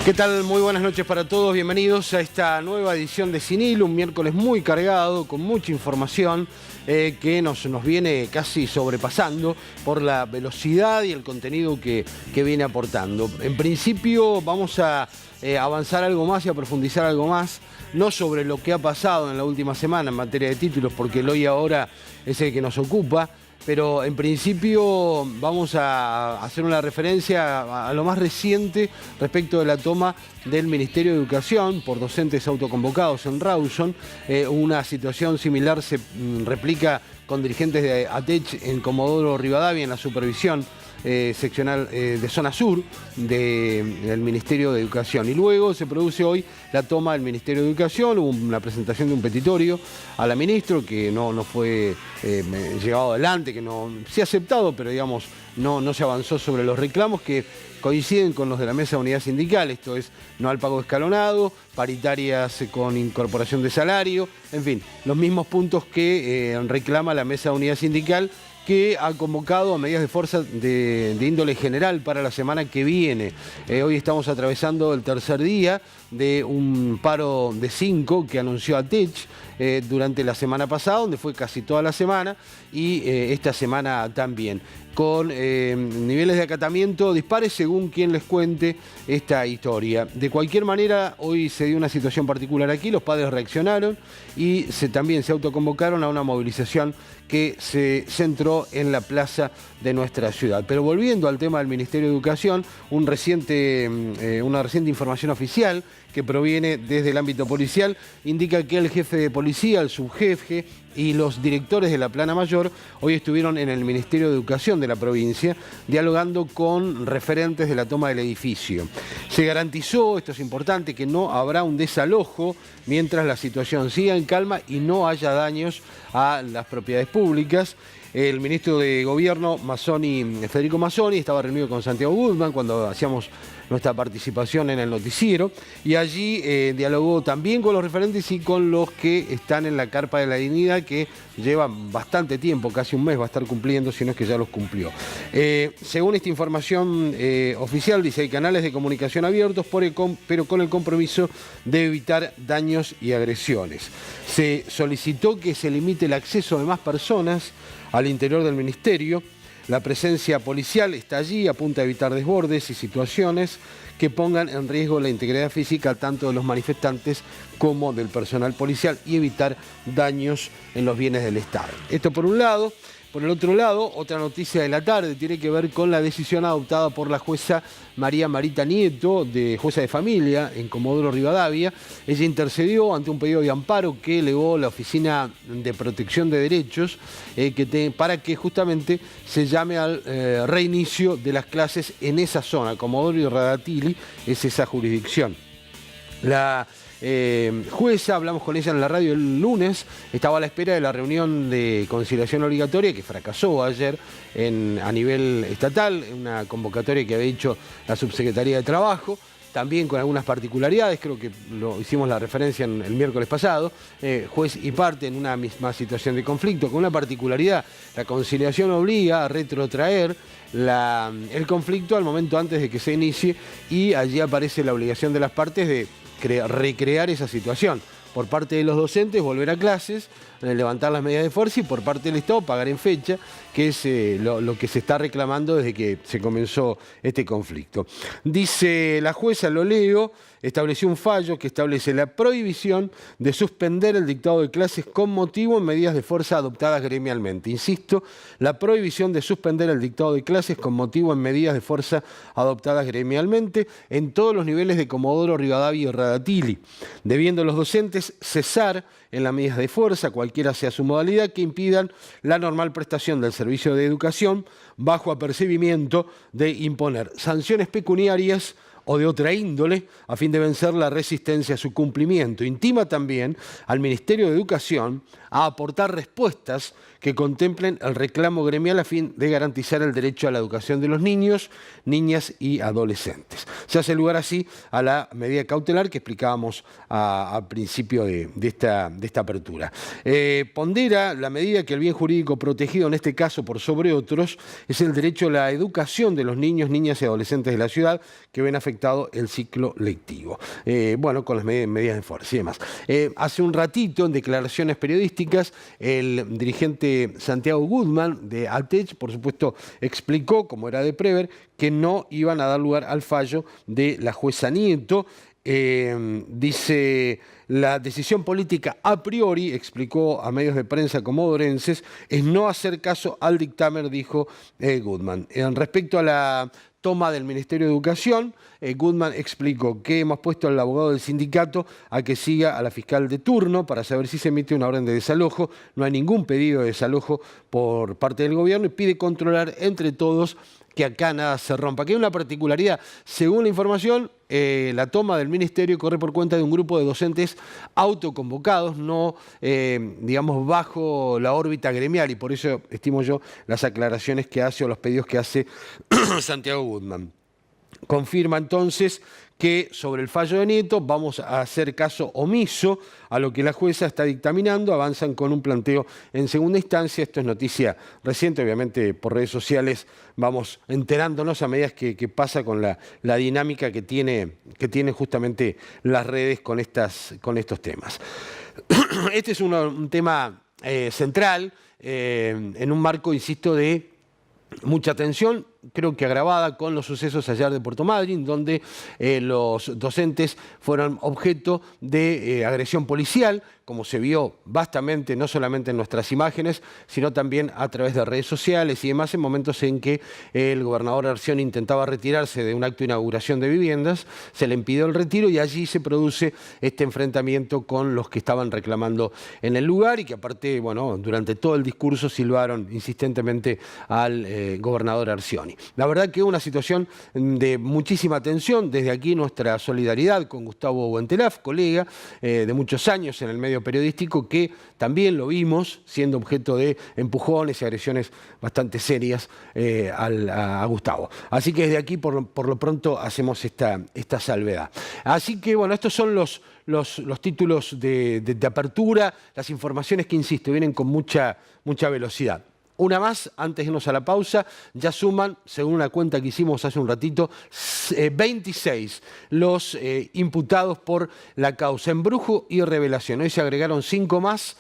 ¿Qué tal? Muy buenas noches para todos. Bienvenidos a esta nueva edición de Sin Hilo, un miércoles muy cargado, con mucha información que nos viene casi sobrepasando por la velocidad y el contenido que viene aportando. En principio vamos a avanzar algo más y a profundizar algo más, no sobre lo que ha pasado en la última semana en materia de títulos, porque el hoy y ahora es el que nos ocupa, pero en principio vamos a hacer una referencia a lo más reciente respecto de la toma del Ministerio de Educación por docentes autoconvocados en Rawson. Una situación similar se replica con dirigentes de ATECH en Comodoro Rivadavia en la supervisión seccional de zona sur del Ministerio de Educación. Y luego se produce hoy la toma del Ministerio de Educación. Hubo una presentación de un petitorio a la ministra que no fue llevado adelante, que no se ha aceptado, pero digamos no se avanzó sobre los reclamos que coinciden con los de la Mesa de Unidad Sindical. Esto es, no al pago escalonado, paritarias con incorporación de salario, en fin, los mismos puntos que reclama la Mesa de Unidad Sindical, que ha convocado a medidas de fuerza de índole general para la semana que viene. Hoy estamos atravesando el tercer día de un paro de 5 que anunció ATECH durante la semana pasada, donde fue casi toda la semana, y esta semana también, con niveles de acatamiento dispares según quien les cuente esta historia. De cualquier manera, hoy se dio una situación particular aquí, los padres reaccionaron y también se autoconvocaron a una movilización que se centró en la plaza de nuestra ciudad. Pero volviendo al tema del Ministerio de Educación, una reciente información oficial que proviene desde el ámbito policial indica que el jefe de policía, el subjefe y los directores de la Plana Mayor hoy estuvieron en el Ministerio de Educación de la provincia dialogando con referentes de la toma del edificio. Se garantizó, esto es importante, que no habrá un desalojo mientras la situación siga en calma y no haya daños a las propiedades públicas. El ministro de Gobierno, Federico Mazzoni, estaba reunido con Santiago Guzmán cuando hacíamos nuestra participación en el noticiero, y allí dialogó también con los referentes y con los que están en la Carpa de la Dignidad, que llevan bastante tiempo, casi un mes va a estar cumpliendo, si no es que ya los cumplió. Según esta información oficial, dice, hay canales de comunicación abiertos, pero con el compromiso de evitar daños y agresiones. Se solicitó que se limite el acceso de más personas al interior del ministerio. La presencia policial está allí, apunta a evitar desbordes y situaciones que pongan en riesgo la integridad física tanto de los manifestantes como del personal policial y evitar daños en los bienes del Estado. Esto por un lado. Por el otro lado, otra noticia de la tarde tiene que ver con la decisión adoptada por la jueza María Marita Nieto, jueza de familia en Comodoro Rivadavia. Ella intercedió ante un pedido de amparo que elevó la Oficina de Protección de Derechos para que justamente se llame al reinicio de las clases en esa zona. Comodoro y Radatili es esa jurisdicción. La jueza, hablamos con ella en la radio el lunes, estaba a la espera de la reunión de conciliación obligatoria que fracasó ayer a nivel estatal, una convocatoria que había hecho la Subsecretaría de Trabajo, también con algunas particularidades, creo que lo hicimos la referencia el miércoles pasado, juez y parte en una misma situación de conflicto, con una particularidad: la conciliación obliga a retrotraer el conflicto al momento antes de que se inicie, y allí aparece la obligación de las partes de recrear esa situación. Por parte de los docentes, volver a clases, levantar las medidas de fuerza, y por parte del Estado, pagar en fecha, que es lo que se está reclamando desde que se comenzó este conflicto. Dice la jueza, lo leo, estableció un fallo que establece la prohibición de suspender el dictado de clases con motivo en medidas de fuerza adoptadas gremialmente. Insisto, la prohibición de suspender el dictado de clases con motivo en medidas de fuerza adoptadas gremialmente en todos los niveles de Comodoro Rivadavia y Radatili, debiendo los docentes cesar en las medidas de fuerza, cualquiera sea su modalidad, que impidan la normal prestación del servicio de educación bajo apercibimiento de imponer sanciones pecuniarias o de otra índole a fin de vencer la resistencia a su cumplimiento. Intima también al Ministerio de Educación a aportar respuestas que que contemplen el reclamo gremial a fin de garantizar el derecho a la educación de los niños, niñas y adolescentes. Se hace lugar así a la medida cautelar que explicábamos al principio de esta apertura. Pondera la medida que el bien jurídico protegido, en este caso por sobre otros, es el derecho a la educación de los niños, niñas y adolescentes de la ciudad que ven afectado el ciclo lectivo. Bueno, con las medidas de fuerza y demás. Hace un ratito, en declaraciones periodísticas, el dirigente Santiago Goodman de ATECH, por supuesto, explicó, como era de prever, que no iban a dar lugar al fallo de la jueza Nieto. Dice, la decisión política a priori, explicó a medios de prensa comodorenses, es no hacer caso al dictamen, dijo Goodman. Respecto a la toma del Ministerio de Educación, Goodman explicó que hemos puesto al abogado del sindicato a que siga a la fiscal de turno para saber si se emite una orden de desalojo. No hay ningún pedido de desalojo por parte del gobierno y pide controlar entre todos que acá nada se rompa. Aquí hay una particularidad. Según la información, la toma del ministerio corre por cuenta de un grupo de docentes autoconvocados, no, digamos, bajo la órbita gremial, y por eso estimo yo las aclaraciones que hace o los pedidos que hace Santiago Goodman. Confirma entonces que sobre el fallo de Nieto vamos a hacer caso omiso a lo que la jueza está dictaminando, avanzan con un planteo en segunda instancia. Esto es noticia reciente, obviamente por redes sociales vamos enterándonos a medida que pasa con la dinámica que tiene justamente las redes con estos temas. Este es un tema central, en un marco, insisto, de mucha tensión, creo que agravada con los sucesos ayer de Puerto Madryn, donde los docentes fueron objeto de agresión policial, como se vio vastamente, no solamente en nuestras imágenes, sino también a través de redes sociales y demás, en momentos en que el gobernador Arcioni intentaba retirarse de un acto de inauguración de viviendas, se le impidió el retiro y allí se produce este enfrentamiento con los que estaban reclamando en el lugar y que aparte, bueno, durante todo el discurso silbaron insistentemente al gobernador Arcioni. La verdad que una situación de muchísima tensión. Desde aquí nuestra solidaridad con Gustavo Buentelaf, colega de muchos años en el medio periodístico, que también lo vimos siendo objeto de empujones y agresiones bastante serias a Gustavo. Así que desde aquí por lo pronto hacemos esta salvedad. Así que bueno, estos son los títulos de apertura, las informaciones que, insisto, vienen con mucha velocidad. Una más, antes de irnos a la pausa, ya suman, según una cuenta que hicimos hace un ratito, 26 los imputados por la causa embrujo y revelación. Hoy se agregaron 5 más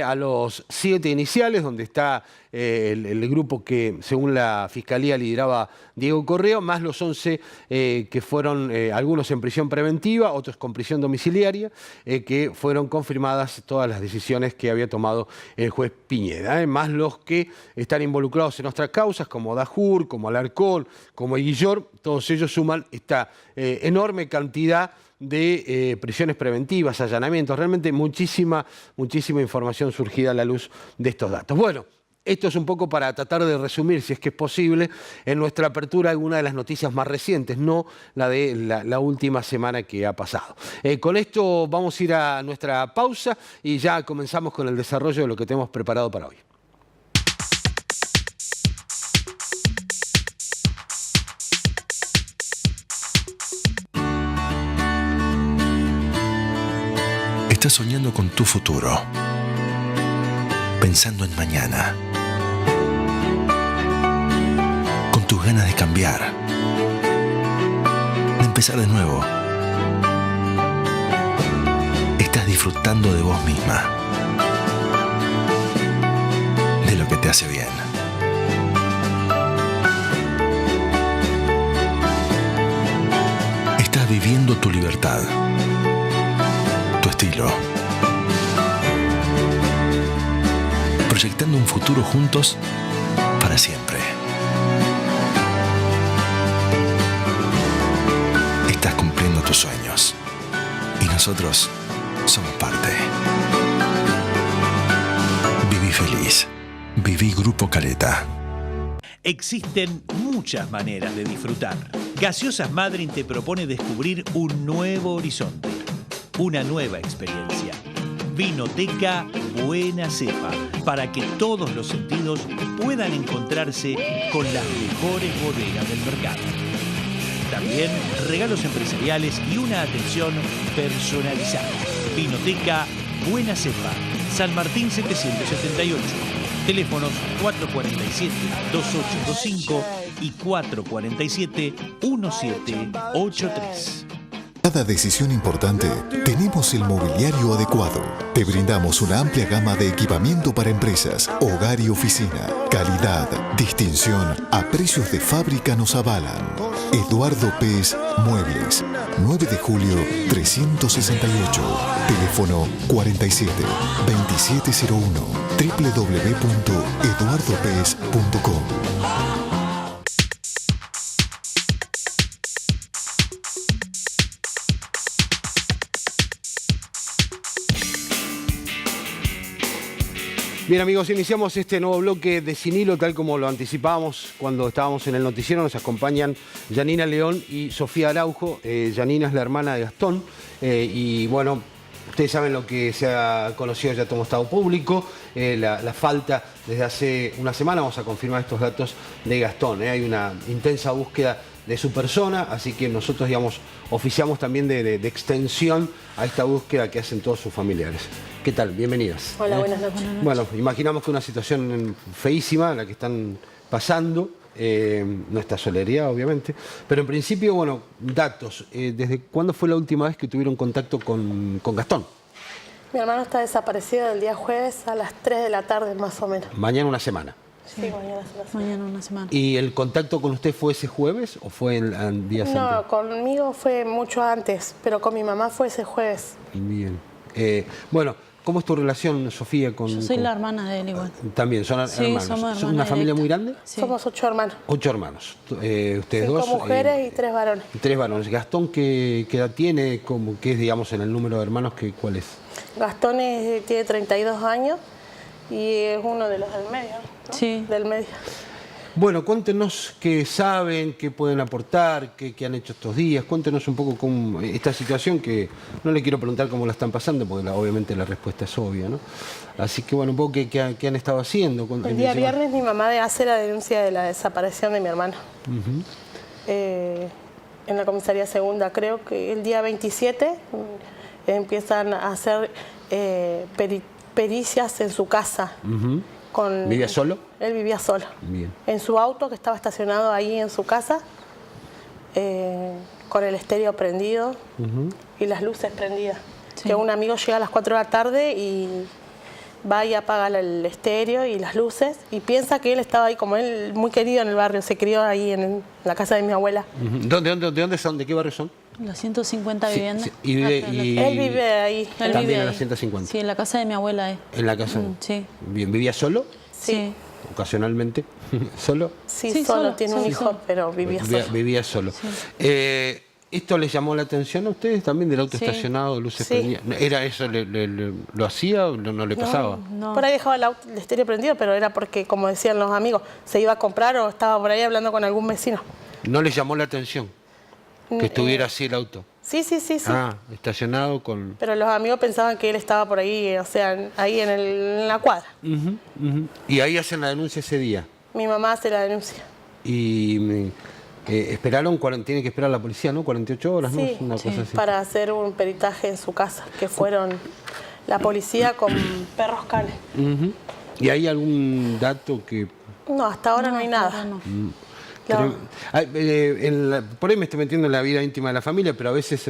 a los 7 iniciales, donde está el grupo que, según la Fiscalía, lideraba Diego Correo, más los 11 que fueron algunos en prisión preventiva, otros con prisión domiciliaria, que fueron confirmadas todas las decisiones que había tomado el juez Piñeda, más los que están involucrados en otras causas, como Dajur, como Alarcón, como Aguillor. Todos ellos suman esta enorme cantidad de prisiones preventivas, allanamientos, realmente muchísima información surgida a la luz de estos datos. Bueno, esto es un poco para tratar de resumir, si es que es posible, en nuestra apertura alguna de las noticias más recientes, no la de la última semana que ha pasado. Con esto vamos a ir a nuestra pausa y ya comenzamos con el desarrollo de lo que tenemos preparado para hoy. Estás soñando con tu futuro, pensando en mañana, con tus ganas de cambiar, de empezar de nuevo. Estás disfrutando de vos misma, de lo que te hace bien. Estás viviendo tu libertad, tu estilo, proyectando un futuro juntos para siempre. Estás cumpliendo tus sueños y nosotros somos parte. Viví feliz. Viví Grupo Caleta. Existen muchas maneras de disfrutar. Gaseosas Madryn te propone descubrir un nuevo horizonte, una nueva experiencia. Vinoteca Buena Cepa, para que todos los sentidos puedan encontrarse con las mejores bodegas del mercado. También regalos empresariales y una atención personalizada. Vinoteca Buena Cepa, San Martín 778. Teléfonos 447-2825 y 447-1783. Cada decisión importante, tenemos el mobiliario adecuado. Te brindamos una amplia gama de equipamiento para empresas, hogar y oficina. Calidad, distinción, a precios de fábrica nos avalan. Eduardo Pez Muebles, 9 de julio 368. Teléfono 47-2701. www.eduardopez.com. Bien amigos, iniciamos este nuevo bloque de Sin Hilo, tal como lo anticipábamos cuando estábamos en el noticiero. Nos acompañan Yanina León y Sofía Araujo. Yanina es la hermana de Gastón y bueno, ustedes saben lo que se ha conocido ya como estado público, la falta desde hace una semana. Vamos a confirmar estos datos de Gastón. Hay una intensa búsqueda de su persona, así que nosotros, digamos, oficiamos también de extensión a esta búsqueda que hacen todos sus familiares. ¿Qué tal? Bienvenidas. Hola, buenas noches. Bueno, imaginamos que una situación feísima la que están pasando, no está solidaridad, obviamente, pero en principio, bueno, datos. ¿Desde cuándo fue la última vez que tuvieron contacto con Gastón? Mi hermano está desaparecido el día jueves a las 3 de la tarde, más o menos. Mañana una semana. Sí, mañana es una semana. Mañana una semana. ¿Y el contacto con usted fue ese jueves o fue en días antes? No, conmigo fue mucho antes, pero con mi mamá fue ese jueves. Bien. Bueno, ¿cómo es tu relación, Sofía, con...? Yo soy la hermana de él igual. También, son Sí, hermanos. somos ¿Son una hermanas familia directas. muy grande? Sí. Somos 8 hermanos. 8 hermanos. Ustedes 5 dos. mujeres y 3 varones. 3 varones. ¿Gastón qué edad tiene? ¿Qué es, digamos, en el número de hermanos? ¿Cuál es? Gastón tiene 32 años y es uno de los del medio, ¿no? Sí. Del medio. Bueno, cuéntenos qué saben, qué pueden aportar, qué han hecho estos días. Cuéntenos un poco cómo esta situación, que no le quiero preguntar cómo la están pasando, porque obviamente la respuesta es obvia, ¿no? Así que bueno, un poco qué han estado haciendo. El día viernes mi mamá hace la denuncia de la desaparición de mi hermano. En la comisaría segunda, creo que el día 27 empiezan a hacer pericias en su casa. ¿Vivía solo? Él vivía solo. Bien. En su auto, que estaba estacionado ahí en su casa, con el estéreo prendido y las luces prendidas. Sí. Que un amigo llega a las 4 de la tarde y va y apaga el estéreo y las luces y piensa que él estaba ahí, como él muy querido en el barrio, se crió ahí en la casa de mi abuela. ¿De dónde son? ¿De qué barrio son? Las 150 Sí, viviendas. sí. Y Él vive ahí. Él también vive en ahí. la 150. Sí, en la casa de mi abuela. En la casa. Sí. Bien. ¿Vivía solo? Sí. Ocasionalmente. ¿Solo? Sí, Sí, solo, solo, tiene un solo, hijo, solo. pero vivía solo. Vivía solo. ¿Esto les llamó la atención a ustedes también del auto Sí. estacionado, luces Sí. prendidas? ¿Era eso, lo hacía o no le pasaba? No. Por ahí dejaba el estéreo prendido, pero era porque, como decían los amigos, se iba a comprar o estaba por ahí hablando con algún vecino. ¿No les llamó la atención que estuviera así el auto? Sí. Ah, estacionado con... Pero los amigos pensaban que él estaba por ahí, o sea, ahí en la cuadra. Y ahí hacen la denuncia ese día. Mi mamá hace la denuncia. Y esperaron, tiene que esperar la policía, ¿no? 48 horas, ¿no? Sí, Una cosa así. para hacer un peritaje en su casa, que fueron la policía con perros canes. ¿Y hay algún dato que...? No, hasta ahora no hay hasta nada. ahora no. Por ahí me estoy metiendo en la vida íntima de la familia, pero a veces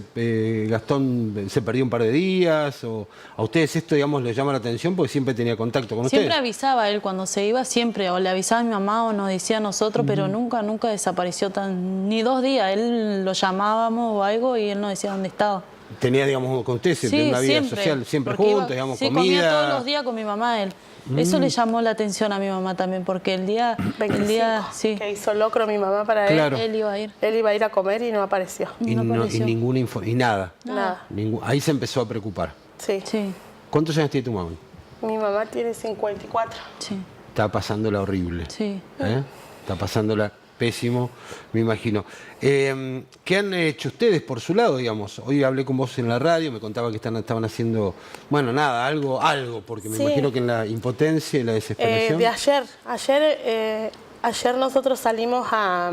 Gastón se perdió un par de días, o a ustedes esto, digamos, les llama la atención porque siempre tenía contacto con Siempre ustedes. avisaba él cuando se iba, siempre, o le avisaba a mi mamá o nos decía a nosotros, pero nunca desapareció ni 2 días. Él lo llamábamos o algo y él no decía dónde estaba. Tenía, digamos, con ustedes una vida social siempre porque juntos, digamos, sí, comida. comía todos los días con mi mamá él. Eso le llamó la atención a mi mamá también, porque el día 25, sí, que hizo locro mi mamá para Claro. él iba a ir. él. Él iba a ir a comer y no apareció. Y, no y apareció. ninguna y nada. Nada. Ahí se empezó a preocupar. Sí. Sí, ¿Cuántos años tiene tu mamá? Mi mamá tiene 54. sí, Está pasándola horrible. sí. ¿Eh? Está pasándola pésimo, me imagino. ¿Qué han hecho ustedes por su lado, digamos? Hoy hablé con vos en la radio, me contaba que estaban haciendo, bueno, nada, algo, porque me imagino que en la impotencia y la desesperación... Ayer nosotros salimos a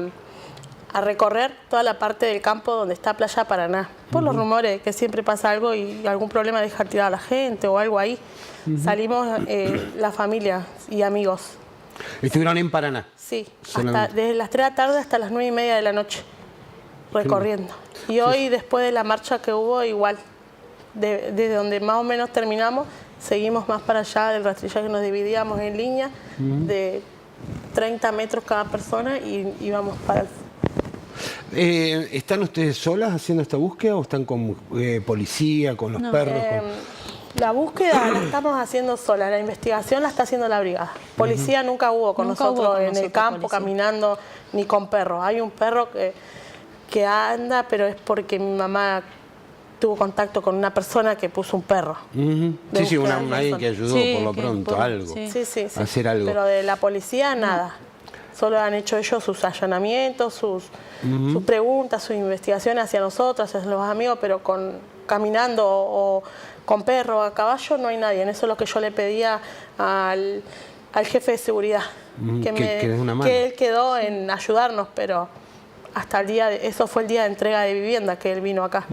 recorrer toda la parte del campo donde está Playa Paraná, por los rumores que siempre pasa algo y algún problema de dejar tirada a la gente o algo ahí. Salimos la familia y amigos. ¿Estuvieron en Paraná? Sí, desde las 3 de la tarde hasta las 9:30 de la noche, recorriendo. Y hoy, después de la marcha que hubo, igual, desde donde más o menos terminamos, seguimos más para allá del rastrillaje, nos dividíamos en línea de 30 metros cada persona y íbamos para el... ¿Están ustedes solas haciendo esta búsqueda o están con policía, con los perros? La búsqueda la estamos haciendo sola, la investigación la está haciendo la brigada. Policía nunca hubo con nosotros en el campo caminando ni con perros. Hay un perro que anda, pero es porque mi mamá tuvo contacto con una persona que puso un perro. Sí, alguien que ayudó por lo pronto, algo. Sí. Hacer algo. Pero de la policía nada. Solo han hecho ellos sus allanamientos, sus preguntas, sus investigaciones hacia nosotros, hacia los amigos, pero caminando o con perro o a caballo no hay nadie. Eso es lo que yo le pedía al jefe de seguridad, que él quedó en ayudarnos, pero hasta eso fue el día de entrega de vivienda que él vino acá.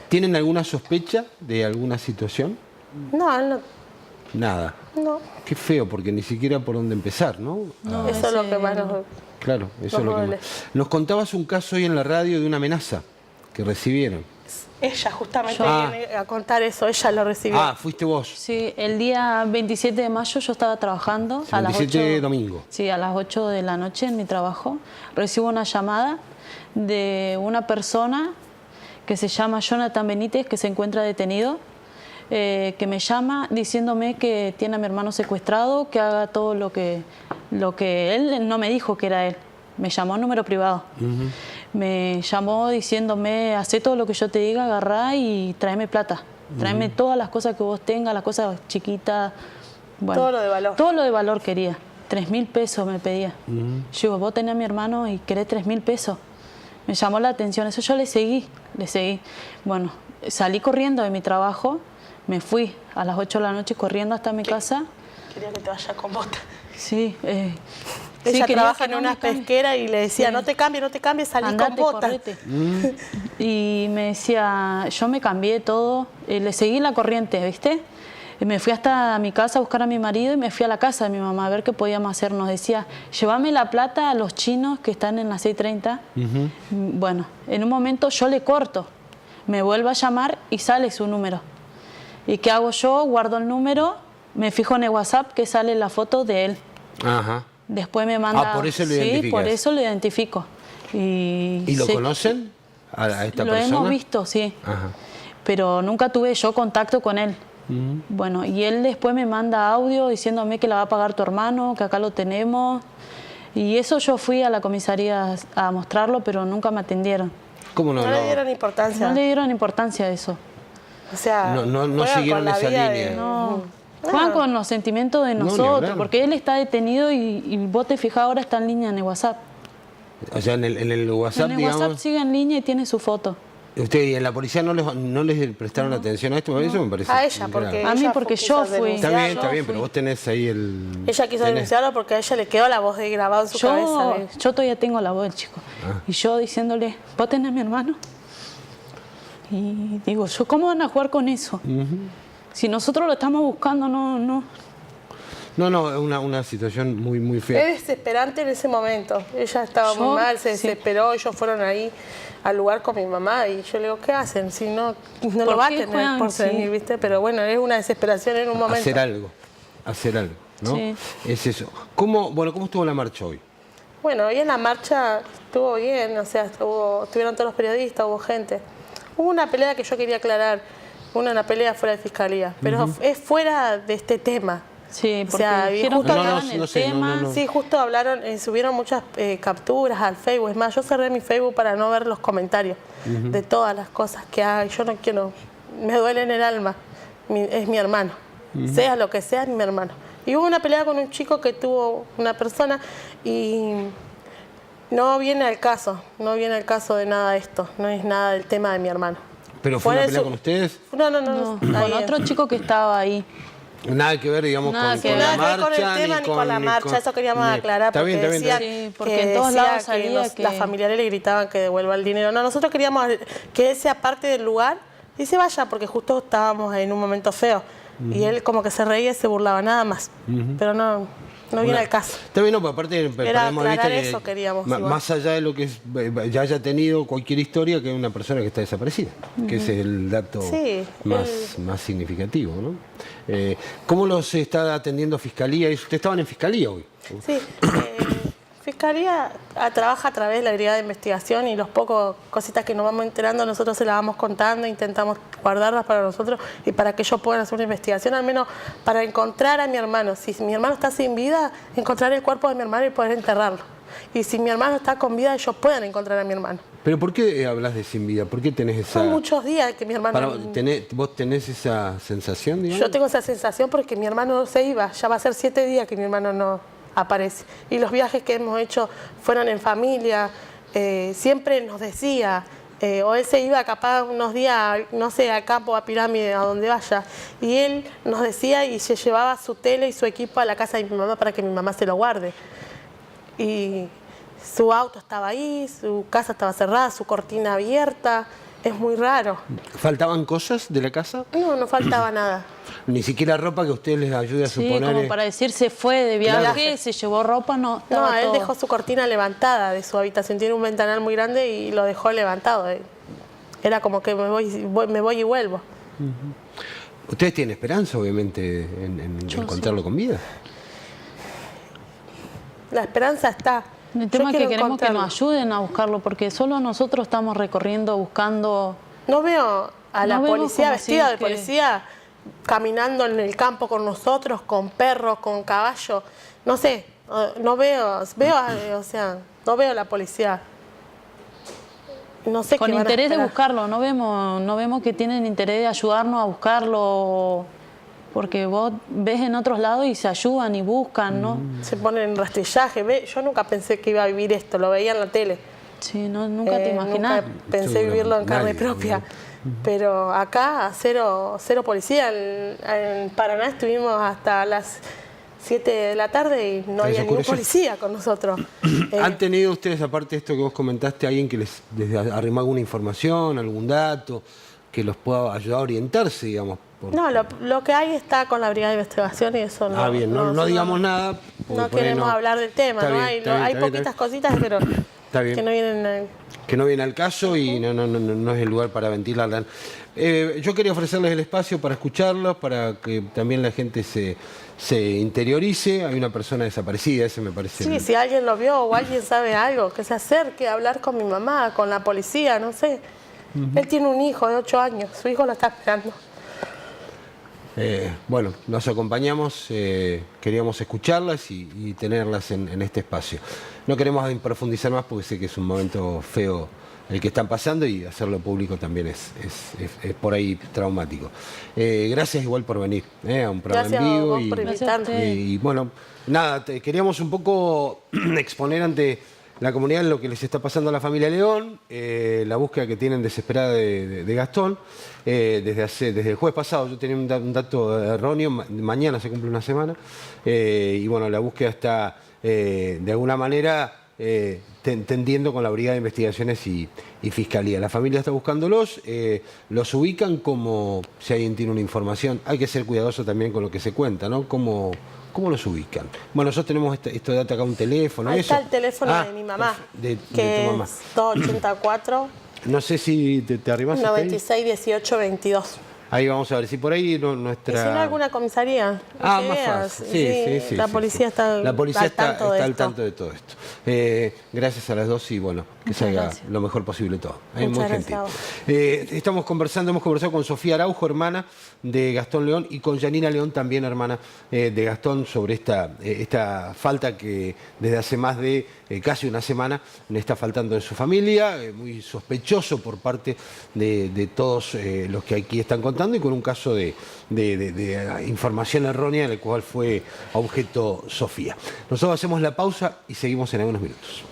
¿Tienen alguna sospecha de alguna situación? No, él no. Nada. No. Qué feo, porque ni siquiera por dónde empezar, ¿no? Eso es lo que más nos... Claro, eso es lo que más. Nos contabas un caso hoy en la radio de una amenaza que recibieron. Ella justamente viene a contar eso, ella lo recibió. ¿Fuiste vos? Sí, el día 27 de mayo yo estaba trabajando. El 27 de domingo. Sí, a las 8 de la noche en mi trabajo. Recibo una llamada de una persona que se llama Jonathan Benítez, que se encuentra detenido, que me llama diciéndome que tiene a mi hermano secuestrado, que haga todo lo que él no me dijo que era él. Me llamó a número privado. Me llamó diciéndome, hacé todo lo que yo te diga, agarrá y tráeme plata. Tráeme todas las cosas que vos tengas, las cosas chiquitas. Bueno, todo lo de valor. Todo lo de valor quería. 3.000 pesos me pedía. Yo digo, vos tenés a mi hermano y querés 3.000 pesos. Me llamó la atención, eso yo le seguí. Bueno, salí corriendo de mi trabajo, me fui a las 8 de la noche corriendo hasta mi casa. Quería que te vaya con bota. Sí. Ella trabaja en una pesquera y le decía, no te cambies, salí con botas. Y me decía, yo me cambié todo, le seguí la corriente, ¿viste? Y me fui hasta mi casa a buscar a mi marido y me fui a la casa de mi mamá a ver qué podíamos hacer. Nos decía, llévame la plata a los chinos que están en la 630. Bueno, en un momento yo le corto, me vuelvo a llamar y sale su número. ¿Y qué hago yo? Guardo el número, me fijo en el WhatsApp que sale la foto de él. Después me manda... por eso lo identificas. Sí, por eso lo identifico. ¿Y lo conocen a esta persona? Lo hemos visto, sí. Pero nunca tuve yo contacto con él. Bueno, y él después me manda audio diciéndome que la va a pagar tu hermano, que acá lo tenemos. Y eso yo fui a la comisaría a mostrarlo, pero nunca me atendieron. ¿Cómo no? No le dieron importancia. No le dieron importancia a eso. O sea, no siguieron esa línea. Juegan con los sentimientos de nosotros, porque él está detenido y vos te fijás ahora está en línea en el WhatsApp. O sea, en el WhatsApp, en el WhatsApp sigue en línea y tiene su foto. ¿Usted y en la policía no les prestaron atención a esto? Eso me parece. A ella, porque a mí porque yo fui. Está bien, pero vos tenés ahí el... Ella quiso denunciarlo porque a ella le quedó la voz de grabado en su cabeza. Yo todavía tengo la voz del chico. Y yo diciéndole, ¿vos tenés a mi hermano? Y digo, ¿cómo van a jugar con eso? Si nosotros lo estamos buscando, no. No, es una situación muy, muy fea. Es desesperante en ese momento. Ella estaba muy mal, se desesperó, ellos fueron ahí al lugar con mi mamá y yo le digo, ¿qué hacen? Si no lo va a tener por venir, ¿viste? Pero bueno, es una desesperación en un momento. Hacer algo, ¿no? Sí. Es eso. ¿Cómo estuvo la marcha hoy? Bueno, hoy en la marcha estuvo bien, o sea, estuvieron todos los periodistas, hubo gente. Hubo una pelea que yo quería aclarar, una pelea fuera de fiscalía, pero es fuera de este tema. Sí, porque dijeron que hablaban el tema. Sí, justo hablaron, subieron muchas capturas al Facebook. Es más, yo cerré mi Facebook para no ver los comentarios de todas las cosas que hay. Yo no quiero, me duele en el alma. Es mi hermano. Sea lo que sea, es mi hermano. Y hubo una pelea con un chico que tuvo una persona y No viene al caso, no viene al caso de nada de esto, no es nada del tema de mi hermano. ¿Pero fue una pelea con ustedes? No, Con otro chico que estaba ahí. Nada que ver, digamos, Nada con que ver. la Nada que ver con el marcha, tema ni con la marcha, eso queríamos aclarar, Está porque bien, está bien, está decían bien. Sí, porque que en todos decía lados que salía que... las familiares le gritaban que devuelva el dinero. No, nosotros queríamos que él sea parte del lugar y se vaya, porque justo estábamos en un momento feo. Y él como que se reía y se burlaba, nada más. Pero no viene al caso. Está bien, no, pero aparte Era perdemos de vista aclarar que eso, queríamos, igual. más allá de lo que ya haya tenido cualquier historia, que es una persona que está desaparecida, que ese es el dato Sí, más significativo, ¿no? ¿Cómo los está atendiendo Fiscalía? Ustedes estaban en Fiscalía hoy. Sí, Fiscalía trabaja a través de la Brigada de Investigación y los pocos cositas que nos vamos enterando nosotros se las vamos contando, intentamos guardarlas para nosotros y para que ellos puedan hacer una investigación, al menos para encontrar a mi hermano. Si mi hermano está sin vida, encontrar el cuerpo de mi hermano y poder enterrarlo. Y si mi hermano está con vida, ellos puedan encontrar a mi hermano. ¿Pero por qué hablas de sin vida? ¿Por qué tenés esa...? Son muchos días que mi hermano... ¿Vos tenés esa sensación, digamos? Yo tengo esa sensación porque mi hermano se iba, ya va a ser 7 días que mi hermano no aparece. Y los viajes que hemos hecho fueron en familia, siempre nos decía, o él se iba capaz unos días, no sé, al campo, a Pirámide, a donde vaya, y él nos decía y se llevaba su tele y su equipo a la casa de mi mamá para que mi mamá se lo guarde. Y su auto estaba ahí, su casa estaba cerrada, su cortina abierta, es muy raro. ¿Faltaban cosas de la casa? No faltaba nada. Ni siquiera ropa que a ustedes les ayude a Sí, suponer... como para decir se fue de viaje, Claro. se llevó ropa, no. No, estaba él todo. dejó su cortina levantada de su habitación. Tiene un ventanal muy grande y lo dejó levantado. Era como que me voy y vuelvo. Ustedes tienen esperanza, obviamente, en encontrarlo con vida. La esperanza está. El Yo tema es que quiero queremos que encontrarlo. nos ayuden a buscarlo, porque solo nosotros estamos recorriendo, buscando... No veo a la No vemos policía como vestida si de que- policía caminando en el campo con nosotros, con perros, con caballos. No sé, no veo, o sea, no veo a la policía. No sé Con qué van a interés de esperar. buscarlo, no vemos que tienen interés de ayudarnos a buscarlo, porque vos ves en otros lados y se ayudan y buscan, ¿no? Se ponen en rastrillaje. Yo nunca pensé que iba a vivir esto, lo veía en la tele. Sí, nunca te imaginás. Nunca pensé Seguramente vivirlo en carne nadie, propia. Pero acá, cero policía. En Paraná estuvimos hasta las 7 de la tarde y no ¿Les había ningún oscureció? policía con nosotros. ¿Han tenido ustedes, aparte de esto que vos comentaste, alguien que les arrimó alguna información, algún dato, que los pueda ayudar a orientarse, digamos? No, lo que hay está con la Brigada de Investigación y eso no... Bien, no digamos nada. porque No por ahí queremos hablar del tema, Está ¿no? bien, Hay, está bien, hay está bien, poquitas está cositas, pero bien. que no vienen... Que no viene al caso y no es el lugar para ventilarla. Yo quería ofrecerles el espacio para escucharlos, para que también la gente se interiorice. Hay una persona desaparecida, ese me parece. Sí, si alguien lo vio o alguien sabe algo, que se acerque a hablar con mi mamá, con la policía, no sé. Él tiene un hijo de 8 años, su hijo lo está esperando. Bueno, nos acompañamos, queríamos escucharlas y tenerlas en este espacio. No queremos profundizar más porque sé que es un momento feo el que están pasando y hacerlo público también es por ahí traumático. Gracias igual por venir a un programa Gracias en a vivo. vos por invitarnos. Y bueno, nada, queríamos un poco exponer ante la comunidad lo que les está pasando a la familia León, la búsqueda que tienen desesperada de Gastón. Desde el jueves pasado yo tenía un dato erróneo, mañana se cumple una semana, y bueno, la búsqueda está de alguna manera tendiendo con la Brigada de Investigaciones y Fiscalía. La familia está buscándolos, los ubican como si alguien tiene una información. Hay que ser cuidadoso también con lo que se cuenta, ¿no? ¿Cómo los ubican? Bueno, nosotros tenemos esto de acá un teléfono. Ahí eso. está el teléfono de mi mamá, de que tu mamá. es 284 No sé si te arribas hasta ahí. 96 18 22. Ahí vamos a ver si por ahí nuestra... Y si no, alguna comisaría. que más veas. fácil. Sí. La policía está La policía al tanto de está al esto. tanto de todo esto. Gracias a las dos y bueno, que salga gracias. lo mejor posible todo. Muchas Muy gracias gentil. a vos. Hemos conversado con Sofía Araujo, hermana de Gastón León, y con Yanina León, también hermana de Gastón, sobre esta falta que desde hace más de casi una semana le está faltando en su familia, muy sospechoso por parte de todos los que aquí están contando y con un caso de información errónea en el cual fue objeto Sofía. Nosotros hacemos la pausa y seguimos en algunos minutos.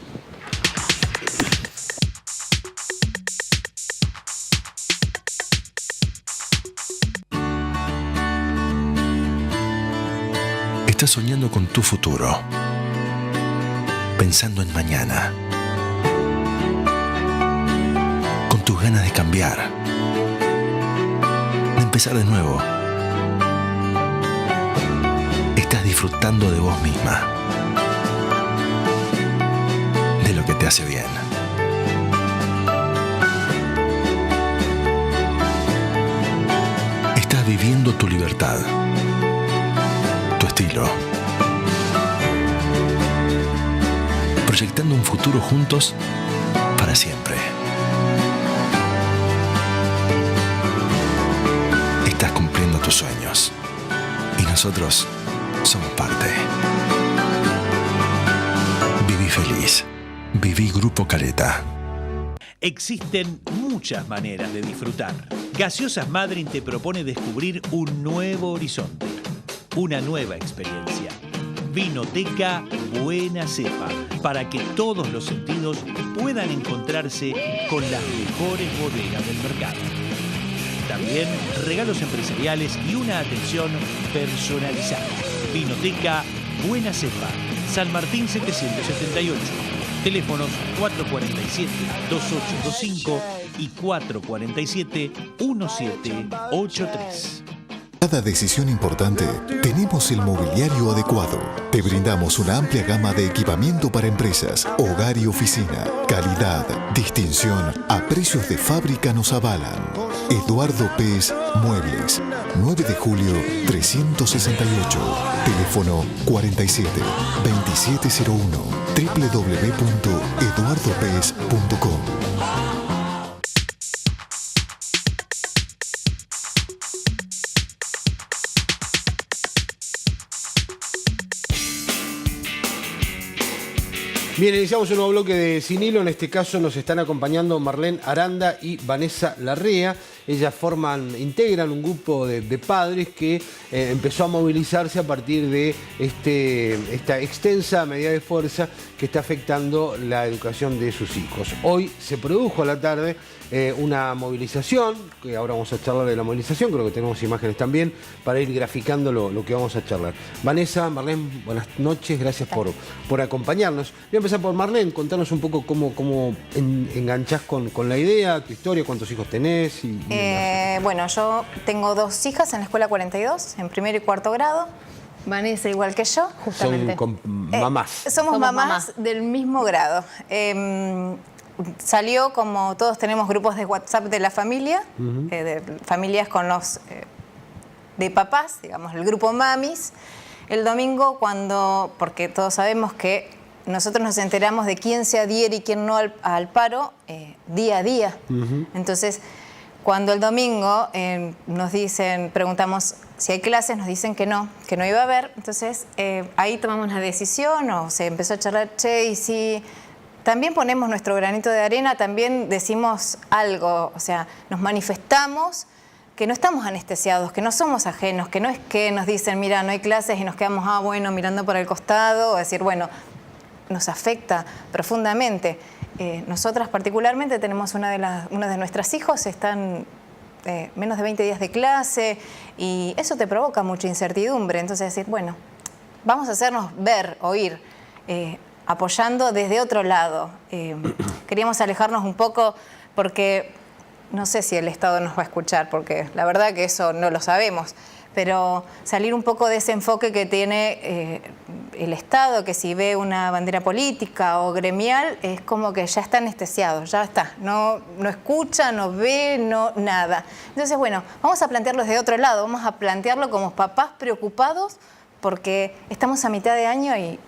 Estás soñando con tu futuro, pensando en mañana, con tus ganas de cambiar, de empezar de nuevo. Estás disfrutando de vos misma, de lo que te hace bien. Estás viviendo tu libertad, tu estilo, proyectando un futuro juntos para siempre. Estás cumpliendo tus sueños y nosotros somos parte. Viví feliz. Viví Grupo Caleta. Existen muchas maneras de disfrutar. Gaseosas Madryn te propone descubrir un nuevo horizonte, una nueva experiencia. Vinoteca Buena Cepa, para que todos los sentidos puedan encontrarse con las mejores bodegas del mercado. También regalos empresariales y una atención personalizada. Vinoteca Buena Cepa, San Martín 778. Teléfonos 447-2825 y 447-1783. Cada decisión importante, tenemos el mobiliario adecuado. Te brindamos una amplia gama de equipamiento para empresas, hogar y oficina. Calidad, distinción, a precios de fábrica nos avalan. Eduardo Pez Muebles, 9 de julio 368. Teléfono 47-2701. www.eduardopez.com. Bien, iniciamos un nuevo bloque de Sin Hilo. En este caso nos están acompañando Marlene Aranda y Vanessa Larrea. Ellas integran un grupo de padres que empezó a movilizarse a partir de esta extensa medida de fuerza que está afectando la educación de sus hijos. Hoy se produjo a la tarde una movilización, que ahora vamos a charlar de la movilización, creo que tenemos imágenes también para ir graficando lo que vamos a charlar. Vanessa, Marlene, buenas noches, gracias por acompañarnos. Voy a empezar por Marlene, contanos un poco cómo enganchás con la idea, tu historia, cuántos hijos tenés. Bueno, yo tengo 2 hijas en la escuela 42, en primero y cuarto grado. Vanessa igual que yo, justamente. Son mamás. Somos mamás del mismo grado. Salió, como todos tenemos grupos de WhatsApp de la familia, de familias con los de papás, digamos, el grupo mamis. El domingo porque todos sabemos que nosotros nos enteramos de quién se adhiere y quién no al paro día a día. Entonces, cuando el domingo preguntamos si hay clases, nos dicen que no iba a haber. Entonces, ahí tomamos la decisión o se empezó a charlar, y si también ponemos nuestro granito de arena, también decimos algo, o sea, nos manifestamos que no estamos anestesiados, que no somos ajenos, que no es que nos dicen, mira, no hay clases y nos quedamos, mirando por el costado, o decir, bueno, nos afecta profundamente. Nosotras particularmente tenemos una de nuestras hijos, están menos de 20 días de clase y eso te provoca mucha incertidumbre. Entonces decir, bueno, vamos a hacernos ver, oír, apoyando desde otro lado. Queríamos alejarnos un poco porque no sé si el Estado nos va a escuchar, porque la verdad que eso no lo sabemos, pero salir un poco de ese enfoque que tiene el Estado, que si ve una bandera política o gremial, es como que ya está anestesiado, ya está, no escucha, no ve, nada. Entonces, bueno, vamos a plantearlo desde otro lado, vamos a plantearlo como papás preocupados porque estamos a mitad de año y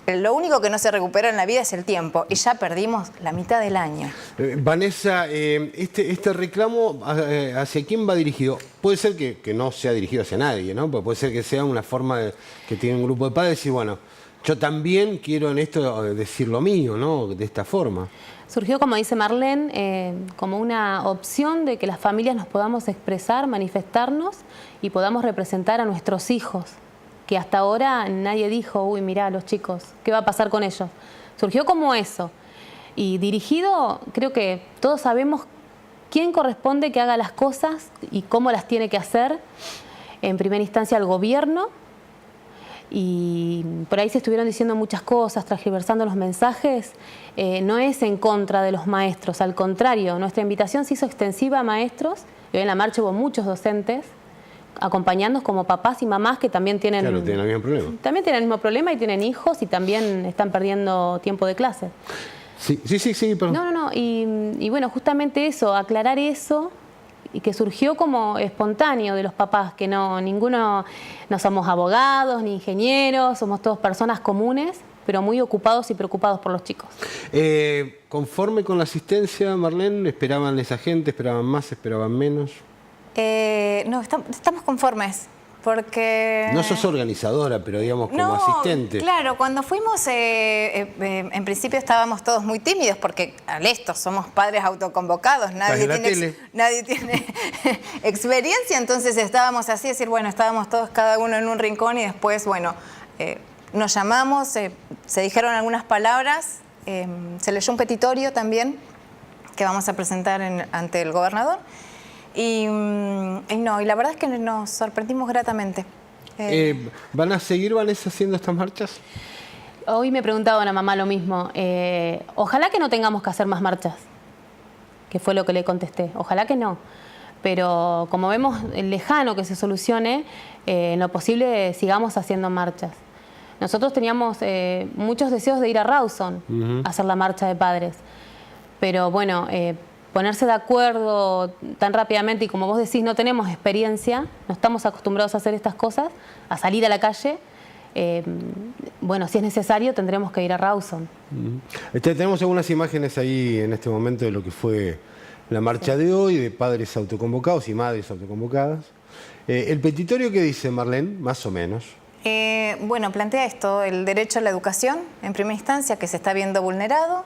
lo único que no se recupera en la vida es el tiempo y ya perdimos la mitad del año. Vanessa, este reclamo, ¿hacia quién va dirigido? Puede ser que no sea dirigido hacia nadie, ¿no? Porque puede ser que sea una forma que tiene un grupo de padres y bueno, yo también quiero en esto decir lo mío, ¿no? De esta forma. Surgió, como dice Marlene, como una opción de que las familias nos podamos expresar, manifestarnos y podamos representar a nuestros hijos, que hasta ahora nadie dijo, uy, mirá, los chicos, ¿qué va a pasar con ellos? Surgió como eso. Y dirigido, creo que todos sabemos quién corresponde que haga las cosas y cómo las tiene que hacer. En primera instancia, el gobierno y por ahí se estuvieron diciendo muchas cosas, transgiversando los mensajes, no es en contra de los maestros, al contrario, nuestra invitación se hizo extensiva a maestros, y hoy en la marcha hubo muchos docentes acompañándonos como papás y mamás que también tienen... Claro, tienen el mismo problema. También tienen el mismo problema y tienen hijos y también están perdiendo tiempo de clase. Sí, perdón. No, y bueno, justamente eso, aclarar eso, y que surgió como espontáneo de los papás, que ninguno no somos abogados ni ingenieros, somos todos personas comunes, pero muy ocupados y preocupados por los chicos. ¿Conforme con la asistencia, Marlene? ¿Esperaban esa gente? ¿Esperaban más? ¿Esperaban menos? No, estamos conformes. Porque... No sos organizadora, pero digamos como asistente. Claro, cuando fuimos, en principio estábamos todos muy tímidos porque al esto somos padres autoconvocados, nadie tiene experiencia, entonces estábamos así, es decir, bueno, estábamos todos cada uno en un rincón y después, bueno, nos llamamos, se dijeron algunas palabras, se leyó un petitorio también que vamos a presentar ante el gobernador. Y la verdad es que nos sorprendimos gratamente. ¿Van a seguir, Vanessa, haciendo estas marchas? Hoy me preguntaba una mamá lo mismo. Ojalá que no tengamos que hacer más marchas, que fue lo que le contesté. Ojalá que no. Pero como vemos lejano que se solucione, en lo posible sigamos haciendo marchas. Nosotros teníamos muchos deseos de ir a Rawson a hacer la marcha de padres. Pero bueno... ponerse de acuerdo tan rápidamente y como vos decís, no tenemos experiencia, no estamos acostumbrados a hacer estas cosas, a salir a la calle. Bueno, si es necesario tendremos que ir a Rawson. Tenemos algunas imágenes ahí en este momento de lo que fue la marcha de hoy, de padres autoconvocados y madres autoconvocadas. ¿El petitorio qué dice, Marlene? Más o menos. Bueno, plantea esto, el derecho a la educación, en primera instancia, que se está viendo vulnerado.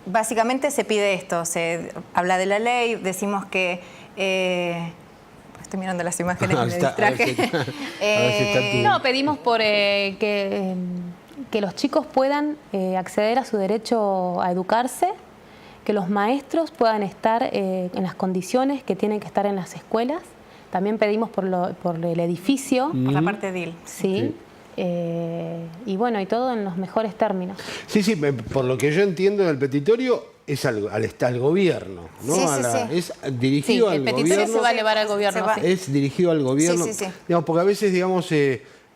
Básicamente se pide esto, se habla de la ley, decimos que... estoy mirando las imágenes y me distraje. No, pedimos por que los chicos puedan acceder a su derecho a educarse, que los maestros puedan estar en las condiciones que tienen que estar en las escuelas. También pedimos por el edificio. Por la parte edil. Sí. Y bueno, y todo en los mejores términos. Sí, por lo que yo entiendo del petitorio es al gobierno, ¿no? Es dirigido al gobierno. El petitorio se va a elevar al gobierno. Es dirigido al gobierno. Digamos, porque a veces, digamos,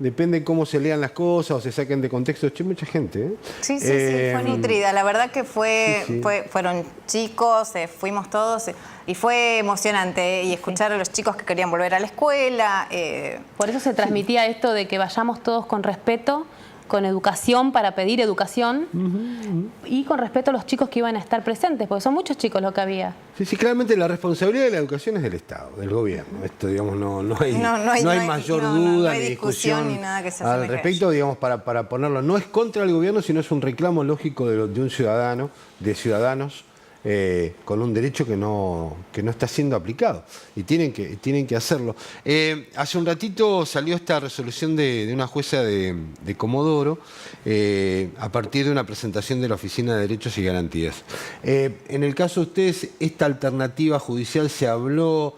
depende cómo se lean las cosas o se saquen de contexto. Mucha gente, Sí, fue nutrida. La verdad que fueron chicos, fuimos todos y fue emocionante. Y escuchar a los chicos que querían volver a la escuela. Por eso se transmitía esto de que vayamos todos con respeto, con educación para pedir educación y con respeto a los chicos que iban a estar presentes, porque son muchos chicos lo que había. Sí, claramente la responsabilidad de la educación es del Estado, del gobierno. Esto, digamos, no hay mayor duda ni discusión ni nada que se al respecto, digamos, para ponerlo. No es contra el gobierno, sino es un reclamo lógico de un ciudadano, de ciudadanos, con un derecho que no está siendo aplicado y tienen que hacerlo. Hace un ratito salió esta resolución de una jueza de Comodoro a partir de una presentación de la Oficina de Derechos y Garantías. En el caso de ustedes, esta alternativa judicial se habló,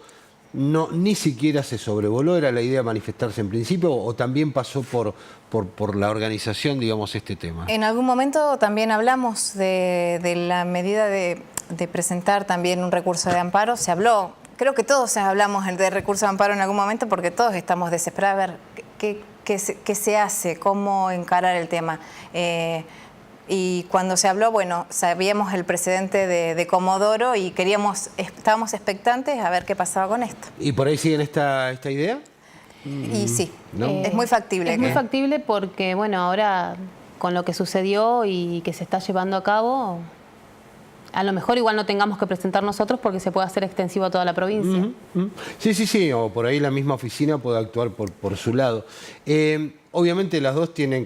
ni siquiera se sobrevoló, era la idea de manifestarse en principio, o también pasó por la organización, digamos, este tema. En algún momento también hablamos de la medida de presentar también un recurso de amparo, se habló, creo que todos hablamos de recurso de amparo en algún momento porque todos estamos desesperados a ver qué se hace, cómo encarar el tema. Y cuando se habló, bueno, sabíamos el precedente de Comodoro y estábamos expectantes a ver qué pasaba con esto. ¿Y por ahí siguen esta idea? Y sí, ¿no? Es muy factible. Es muy factible porque, bueno, ahora con lo que sucedió y que se está llevando a cabo, a lo mejor igual no tengamos que presentar nosotros porque se puede hacer extensivo a toda la provincia. Sí, o por ahí la misma oficina puede actuar por su lado. Obviamente las dos tienen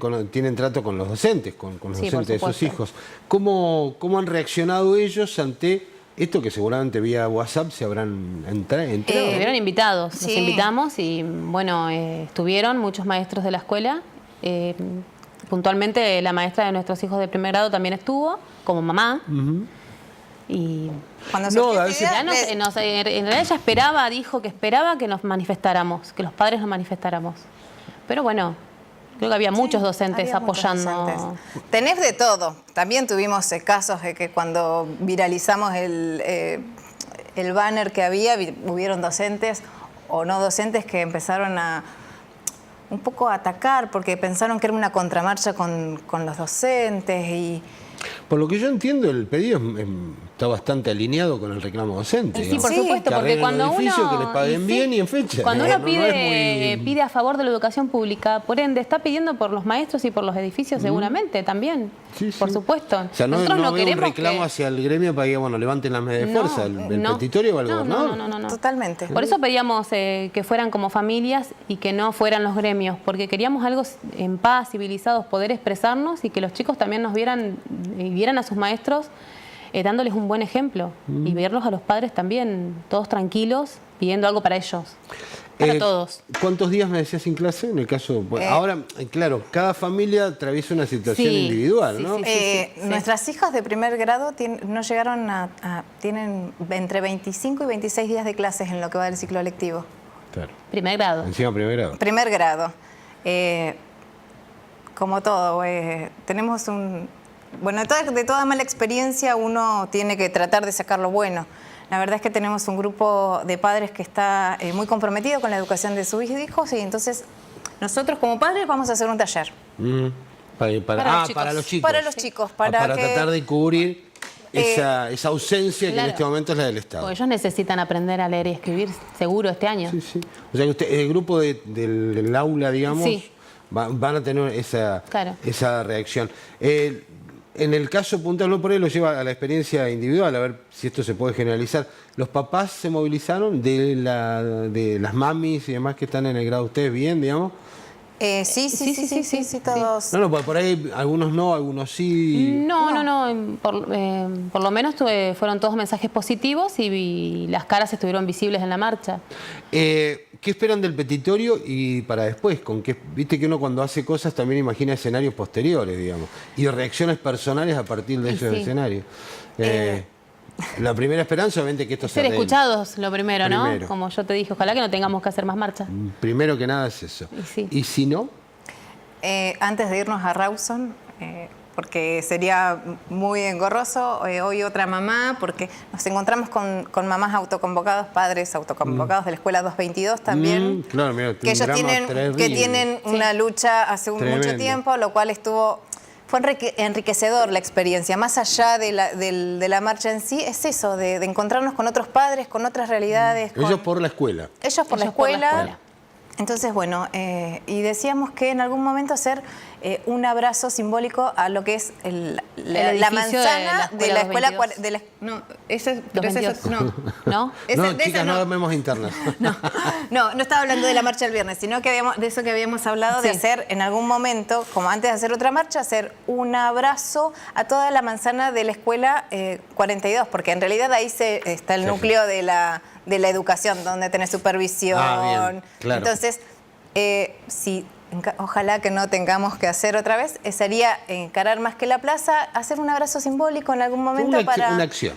trato con los docentes, con los docentes de sus hijos. ¿Cómo han reaccionado ellos ante esto que seguramente vía WhatsApp se habrán entrado? Estuvieron invitados, sí. Los invitamos y bueno, estuvieron muchos maestros de la escuela. Puntualmente la maestra de nuestros hijos de primer grado también estuvo, como mamá. Y Cuando No, surgió a esta veces- idea, en realidad ella esperaba, dijo que esperaba que nos manifestáramos, que los padres nos manifestáramos. Pero bueno, creo que había muchos docentes había muchos apoyando. docentes. Tenés de todo. También tuvimos casos de que cuando viralizamos el banner que había, hubieron docentes o no docentes que empezaron a un poco a atacar porque pensaron que era una contramarcha con los docentes y... Por lo que yo entiendo, el pedido está bastante alineado con el reclamo docente. Sí, por Sí, supuesto, que porque arreglen cuando los edificios, uno... que les paguen y bien y en fecha. Cuando No, uno no pide, es muy- pide a favor de la educación pública, por ende, está pidiendo por los maestros y por los edificios seguramente también. Sí, sí. Por supuesto. O sea, no Nosotros veo un queremos reclamo que... hacia el gremio para que, bueno, levanten las medidas de No, fuerza, el no. petitorio o el No, gobernador. no. Totalmente. Por eso pedíamos que fueran como familias y que no fueran los gremios, porque queríamos algo en paz, civilizados, poder expresarnos y que los chicos también nos vieran y vieran a sus maestros dándoles un buen ejemplo y verlos a los padres también todos tranquilos, pidiendo algo para ellos, para todos. ¿Cuántos días me decías sin clase? En el caso, bueno, ahora, claro, cada familia atraviesa una situación Sí, individual, sí, ¿no? sí. Nuestras hijas de primer grado no llegaron tienen entre 25 y 26 días de clases en lo que va del ciclo lectivo. Claro. Primer grado. Encima primer grado. Primer grado. Como todo, tenemos un... Bueno, de toda mala experiencia uno tiene que tratar de sacar lo bueno. La verdad es que tenemos un grupo de padres que está muy comprometido con la educación de sus hijos y entonces nosotros como padres vamos a hacer un taller. Para los chicos. Para los chicos. Para los chicos, Para para que... tratar de cubrir esa ausencia que claro. en este momento es la del Estado. Porque ellos necesitan aprender a leer y escribir seguro este año. Sí, sí. O sea que usted, el grupo del aula, digamos, Sí. van a tener Claro. esa reacción. En el caso puntual, no por ahí lo lleva a la experiencia individual, a ver si esto se puede generalizar. ¿Los papás se movilizaron de las mamis y demás que están en el grado de ustedes bien, digamos? Sí, todos. No, por ahí algunos no, algunos sí. No. Por lo menos fueron todos mensajes positivos y las caras estuvieron visibles en la marcha. ¿Qué esperan del petitorio y para después? Viste que uno cuando hace cosas también imagina escenarios posteriores, digamos, y reacciones personales a partir de esos sí. escenarios. La primera esperanza, obviamente, que esto se Ser arregle. escuchados, lo primero, ¿no? Primero. Como yo te dije, ojalá que no tengamos que hacer más marcha. Primero que nada es eso. Y sí. ¿Y si no? Antes de irnos a Rawson, porque sería muy engorroso, hoy otra mamá, porque nos encontramos con mamás autoconvocados, padres autoconvocados de la Escuela 222 también, Claro, mira, que ellos tienen una lucha hace mucho Tremendo. tiempo, lo cual fue enriquecedor la experiencia. Más allá de la marcha en sí, es eso, de encontrarnos con otros padres, con otras realidades. Ellos por la escuela. Ellos por la escuela. Entonces, bueno, y decíamos que en algún momento hacer un abrazo simbólico a lo que es la manzana de la escuela... No, ese es... No. ¿No? No, chicas, no vemos internas. No estaba hablando de la marcha del viernes, sino que de eso que habíamos hablado, de hacer en algún momento, como antes de hacer otra marcha, hacer un abrazo a toda la manzana de la escuela 42, porque en realidad ahí está el núcleo de la educación, donde tenés supervisión. Bien, claro. Entonces, ojalá que no tengamos que hacer otra vez, sería encarar más que la plaza, hacer un abrazo simbólico en algún momento Una acción.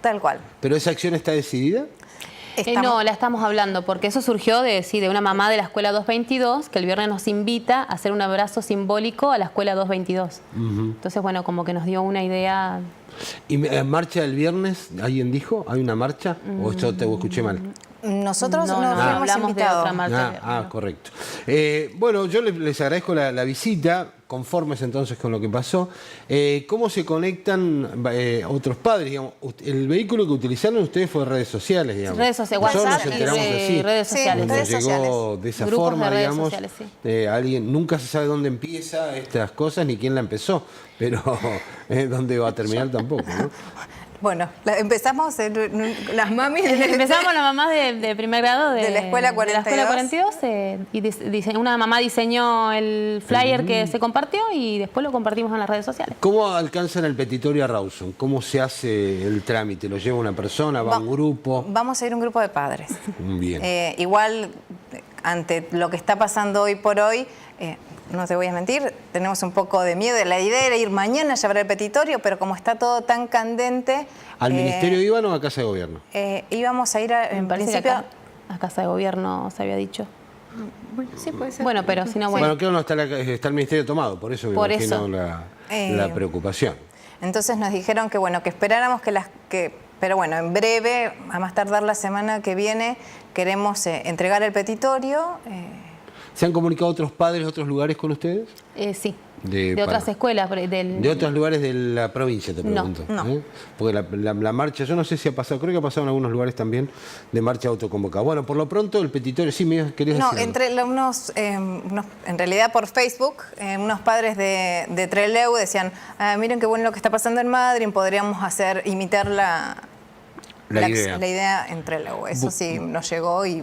Tal cual. ¿Pero esa acción está decidida? No, la estamos hablando, porque eso surgió de una mamá de la Escuela 222, que el viernes nos invita a hacer un abrazo simbólico a la Escuela 222. Entonces, bueno, como que nos dio una idea... ¿Y marcha del viernes? ¿Alguien dijo? ¿Hay una marcha? ¿O yo te escuché mal? Nosotros no fuimos hablamos invitados. de otra marcha. Correcto. Bueno, yo les agradezco la visita, conformes entonces con lo que pasó. ¿Cómo se conectan otros padres? Digamos, el vehículo que utilizaron ustedes fue redes sociales, digamos. Redes sociales, Nosotros WhatsApp nos enteramos así. redes sociales. Nos redes llegó sociales. de esa Grupos forma, de redes digamos. sociales, sí. Alguien nunca se sabe dónde empieza estas cosas ni quién la empezó, pero dónde va a terminar tampoco, ¿no? Bueno, empezamos las mamis... Empezamos las mamás de primer grado de la Escuela 42 y una mamá diseñó el flyer que se compartió y después lo compartimos en las redes sociales. ¿Cómo alcanzan el petitorio a Rawson? ¿Cómo se hace el trámite? ¿Lo lleva una persona? ¿Va un grupo? Vamos a ir un grupo de padres. Bien. Igual, ante lo que está pasando hoy por hoy, no te voy a mentir, tenemos un poco de miedo. La idea era ir mañana a llevar el petitorio, pero como está todo tan candente... ¿Al Ministerio iban o a Casa de Gobierno? Íbamos a ir en Parece que principio... a Casa de Gobierno se había dicho. Bueno, sí, puede ser. Bueno, pero si no, Bueno, claro, no está, está el Ministerio tomado, por eso me Por imagino eso. la preocupación. Entonces nos dijeron que bueno, que esperáramos pero bueno, en breve, a más tardar la semana que viene, queremos entregar el petitorio. ¿Se han comunicado otros padres de otros lugares con ustedes? Sí, De de otras Palma. escuelas. De otros lugares de la provincia, te pregunto. no. Porque la marcha, yo no sé si ha pasado, creo que ha pasado en algunos lugares también, de marcha autoconvocada. Bueno, por lo pronto el petitorio, sí, me querías No, decir algo. entre en realidad por Facebook, unos padres de Trelew decían, miren qué bueno lo que está pasando en Madryn, podríamos imitar la idea en Trelew. Eso sí nos llegó y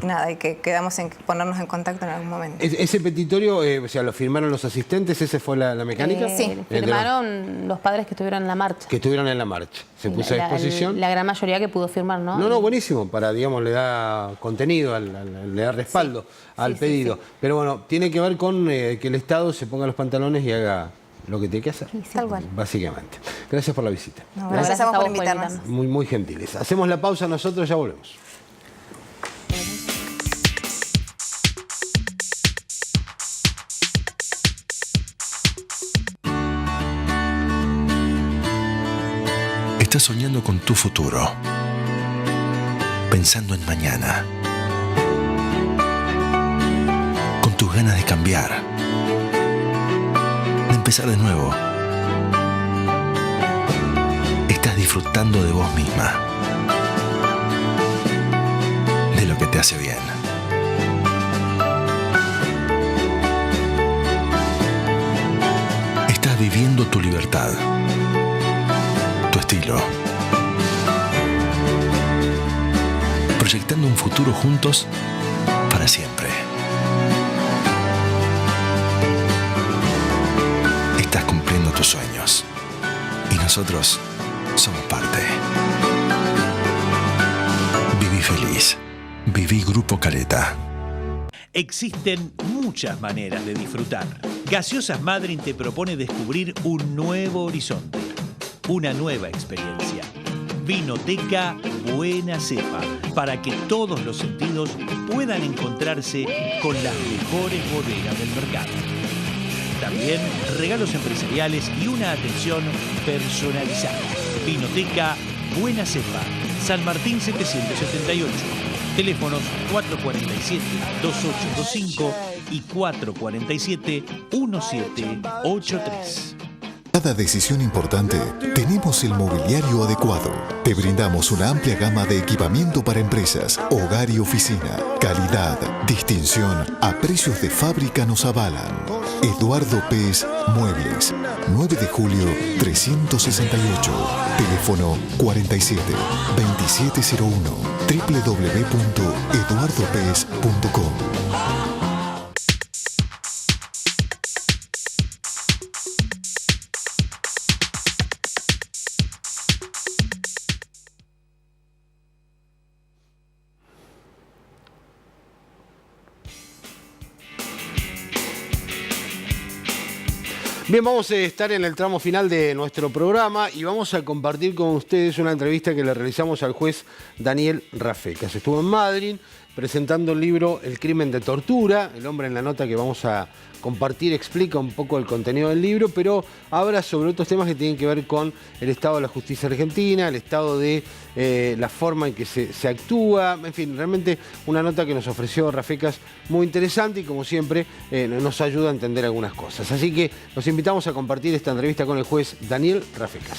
nada, y que quedamos en ponernos en contacto en algún momento. ¿Ese petitorio, o sea, lo firmaron los asistentes? ¿Esa fue la mecánica? Sí. Firmaron los padres que estuvieron en la marcha. Que estuvieron en la marcha. Se puso a disposición. La gran mayoría que pudo firmar, ¿no? No, buenísimo, para, digamos, le da contenido, le da respaldo al pedido. Pero bueno, tiene que ver con que el Estado se ponga los pantalones y haga lo que tiene que hacer. Tal cual. Básicamente. Gracias por la visita. No, gracias a vos por invitarnos. Muy, muy gentiles. Hacemos la pausa nosotros, ya volvemos. Estás soñando con tu futuro, pensando en mañana, con tus ganas de cambiar, de empezar de nuevo. Estás disfrutando de vos misma, de lo que te hace bien. Estás viviendo tu libertad, tu estilo. Proyectando un futuro juntos para siempre. Estás cumpliendo tus sueños y nosotros somos parte. Viví feliz. Viví Grupo Caleta. Existen muchas maneras de disfrutar. Gaseosas Madryn te propone descubrir un nuevo horizonte, una nueva experiencia. Vinoteca Buena Cepa, para que todos los sentidos puedan encontrarse con las mejores bodegas del mercado. También regalos empresariales y una atención personalizada. Vinoteca Buena Cepa, San Martín 778. Teléfonos 447-2825 y 447-1783. Cada decisión importante, tenemos el mobiliario adecuado. Te brindamos una amplia gama de equipamiento para empresas, hogar y oficina. Calidad, distinción, a precios de fábrica nos avalan. Eduardo Pez Muebles, 9 de julio 368. Teléfono 47-2701. www.eduardopez.com. Bien, vamos a estar en el tramo final de nuestro programa y vamos a compartir con ustedes una entrevista que le realizamos al juez Daniel Rafecas. Estuvo en Madryn presentando el libro El crimen de tortura. El hombre en la nota que vamos a compartir explica un poco el contenido del libro, pero habla sobre otros temas que tienen que ver con el estado de la justicia argentina, el estado de la forma en que se actúa, en fin, realmente una nota que nos ofreció Rafecas muy interesante y como siempre nos ayuda a entender algunas cosas. Así que los invitamos a compartir esta entrevista con el juez Daniel Rafecas.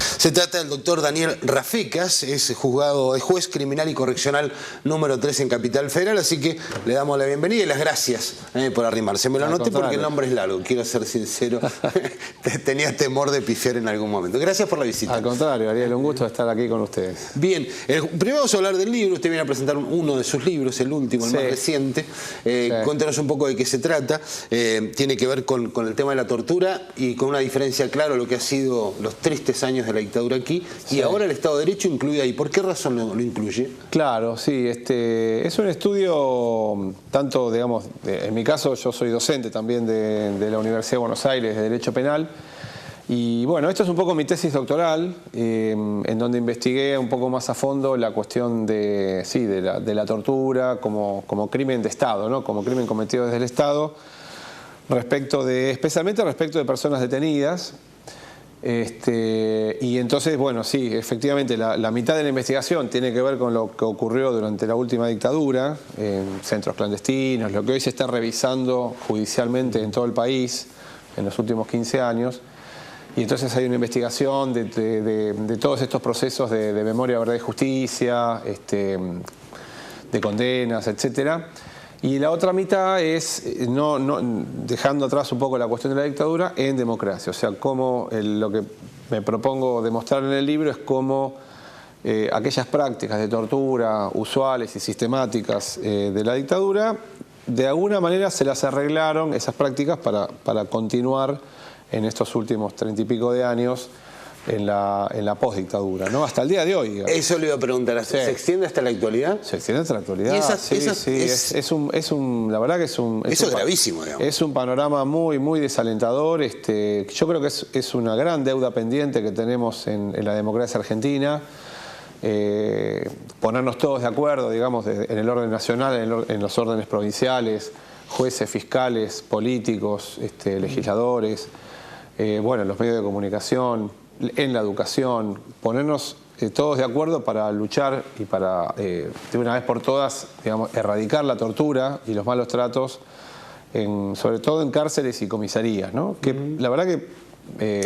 Se trata del doctor Daniel Rafecas, es juez criminal y correccional número 3 en Capital Federal, así que le damos la bienvenida y las gracias por arrimarse. Me lo anoté porque el nombre es largo, quiero ser sincero, tenía temor de pifiar en algún momento. Gracias por la visita. Al contrario, Ariel, un gusto estar aquí con ustedes. Bien, primero vamos a hablar del libro, usted viene a presentar uno de sus libros, el último, el más reciente. Cuéntanos un poco de qué se trata. Tiene que ver con el tema de la tortura y con una diferencia clara lo que ha sido los tristes años de la dictadura dictadura aquí, y ahora el Estado de Derecho incluye ahí. ¿Por qué razón lo incluye? Claro, sí. Es un estudio, tanto, digamos, en mi caso yo soy docente también de la Universidad de Buenos Aires de Derecho Penal. Y bueno, esto es un poco mi tesis doctoral, en donde investigué un poco más a fondo la cuestión de la tortura como crimen de Estado, ¿no? Como crimen cometido desde el Estado, especialmente respecto de personas detenidas. Y entonces, bueno, sí, efectivamente, la mitad de la investigación tiene que ver con lo que ocurrió durante la última dictadura, en centros clandestinos, lo que hoy se está revisando judicialmente en todo el país en los últimos 15 años. Y entonces hay una investigación de todos estos procesos de memoria, verdad y justicia, de condenas, etcétera. Y la otra mitad es, dejando atrás un poco la cuestión de la dictadura, en democracia. O sea, lo que me propongo demostrar en el libro es cómo aquellas prácticas de tortura usuales y sistemáticas de la dictadura, de alguna manera se las arreglaron, esas prácticas, para continuar en estos últimos 30 y pico de años en la postdictadura, ¿no? Hasta el día de hoy, digamos. Eso le iba a preguntar, Sí. ¿se extiende hasta la actualidad? Se extiende hasta la actualidad, Y la verdad que eso es gravísimo, digamos. Es un panorama muy, muy desalentador. Yo creo que es una gran deuda pendiente que tenemos en la democracia argentina. Ponernos todos de acuerdo, digamos, en el orden nacional, en los órdenes provinciales, jueces, fiscales, políticos, legisladores, bueno, en los medios de comunicación, en la educación, ponernos todos de acuerdo para luchar y para, de una vez por todas, digamos, erradicar la tortura y los malos tratos, sobre todo en cárceles y comisarías, ¿no? Que la verdad que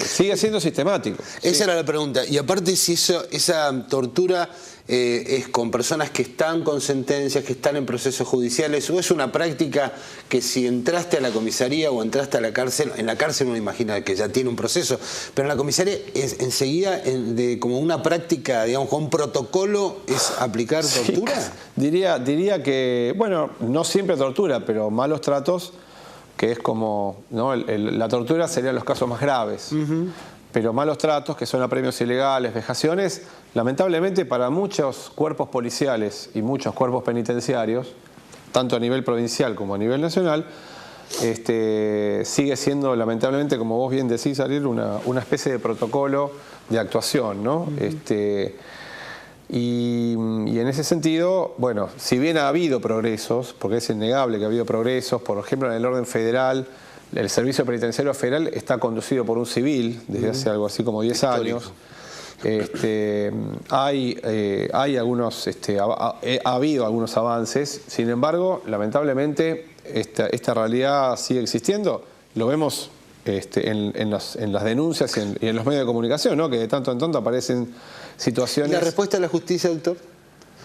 sigue siendo sistemático. Esa era la pregunta. Y aparte, si esa tortura es con personas que están con sentencias, que están en procesos judiciales, o es una práctica que si entraste a la comisaría o entraste a la cárcel, en la cárcel uno imagina que ya tiene un proceso, pero en la comisaría es enseguida como una práctica, digamos, con un protocolo, es aplicar tortura. Diría que, bueno, no siempre tortura, pero malos tratos, que es como, ¿no? La tortura serían los casos más graves. Pero malos tratos, que son apremios ilegales, vejaciones, lamentablemente para muchos cuerpos policiales y muchos cuerpos penitenciarios, tanto a nivel provincial como a nivel nacional, sigue siendo, lamentablemente, como vos bien decís, Ariel, una especie de protocolo de actuación, ¿no? Y en ese sentido, bueno, si bien ha habido progresos, porque es innegable que ha habido progresos, por ejemplo, en el orden federal, el Servicio Penitenciario Federal está conducido por un civil desde hace algo así como 10 años. Hay algunos, ha habido algunos avances, sin embargo, lamentablemente, esta realidad sigue existiendo. Lo vemos en las denuncias y en los medios de comunicación, ¿no? Que de tanto en tanto aparecen situaciones. ¿Y la respuesta de la justicia, doctor?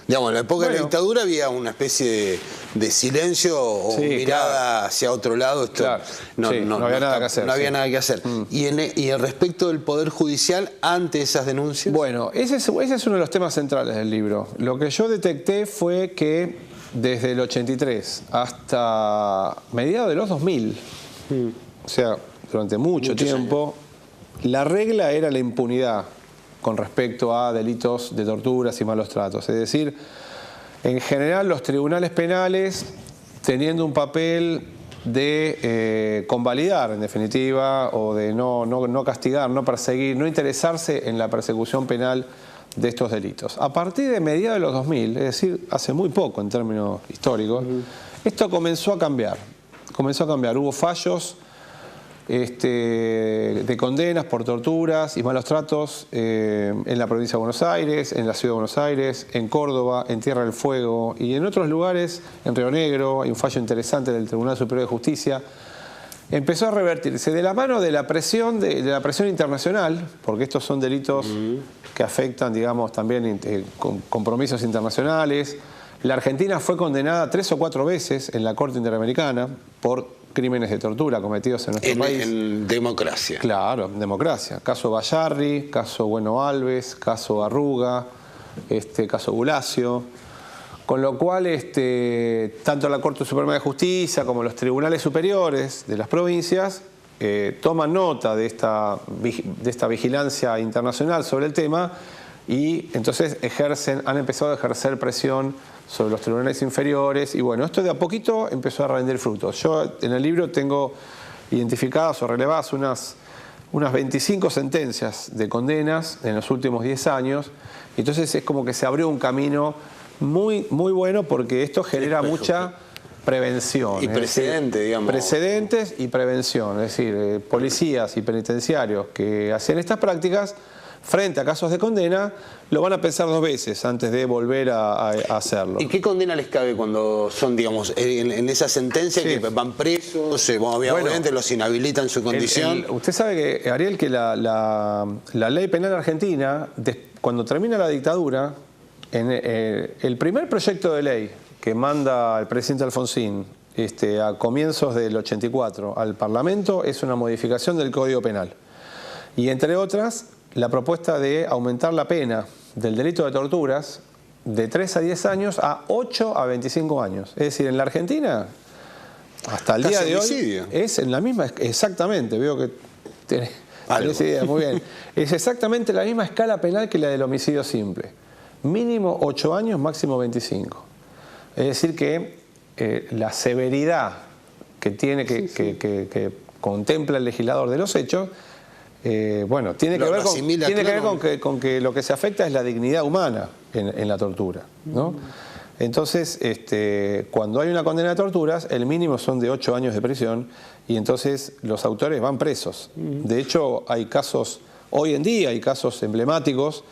Digamos, en la época de la dictadura había una especie de silencio o mirada hacia otro lado. Claro. No había nada que hacer. No había nada que hacer. ¿Y el respecto del Poder Judicial ante esas denuncias? Bueno, ese es uno de los temas centrales del libro. Lo que yo detecté fue que desde el 83 hasta mediados de los 2000, o sea, durante mucho tiempo, la regla era la impunidad con respecto a delitos de torturas y malos tratos. Es decir, en general los tribunales penales teniendo un papel de convalidar, en definitiva, o de no castigar, no perseguir, no interesarse en la persecución penal de estos delitos. A partir de mediados de los 2000, es decir, hace muy poco en términos históricos, esto comenzó a cambiar. Hubo fallos de condenas por torturas y malos tratos en la provincia de Buenos Aires, en la ciudad de Buenos Aires, en Córdoba, en Tierra del Fuego y en otros lugares, en Río Negro. Hay un fallo interesante del Tribunal Superior de Justicia. Empezó a revertirse de la mano de la presión internacional, porque estos son delitos que afectan, digamos, también compromisos internacionales. La Argentina fue condenada 3 o 4 veces en la Corte Interamericana por crímenes de tortura cometidos en nuestro país. En democracia. Claro, en democracia. Caso Bayarri, caso Bueno Alves, caso Arruga, caso Bulacio. Con lo cual, tanto la Corte Suprema de Justicia como los tribunales superiores de las provincias toman nota de esta vigilancia internacional sobre el tema y entonces han empezado a ejercer presión sobre los tribunales inferiores y bueno, esto de a poquito empezó a rendir frutos. Yo en el libro tengo identificadas o relevadas unas 25 sentencias de condenas en los últimos 10 años, entonces es como que se abrió un camino muy, muy bueno porque esto genera mucha prevención. Y precedentes, digamos. Precedentes y prevención, es decir, policías y penitenciarios que hacen estas prácticas frente a casos de condena, lo van a pensar 2 veces antes de volver a hacerlo. ¿Y qué condena les cabe cuando son, digamos, en esa sentencia que van presos, obviamente los inhabilitan su condición? Usted sabe que, Ariel, que la ley penal argentina, cuando termina la dictadura, el primer proyecto de ley que manda el presidente Alfonsín a comienzos del 84 al Parlamento es una modificación del Código Penal. Y entre otras, la propuesta de aumentar la pena del delito de torturas de 3 a 10 años a 8 a 25 años. Es decir, en la Argentina, hasta el día de hoy, es en la misma, exactamente, veo que tenés idea, muy bien. Es exactamente la misma escala penal que la del homicidio simple. Mínimo 8 años, máximo 25. Es decir que la severidad que tiene que contempla el legislador de los hechos, bueno, tiene que ver con que lo que se afecta es la dignidad humana en la tortura, ¿no? Entonces, cuando hay una condena de torturas, el mínimo son de 8 años de prisión y entonces los autores van presos. De hecho, hay casos, hoy en día hay casos emblemáticos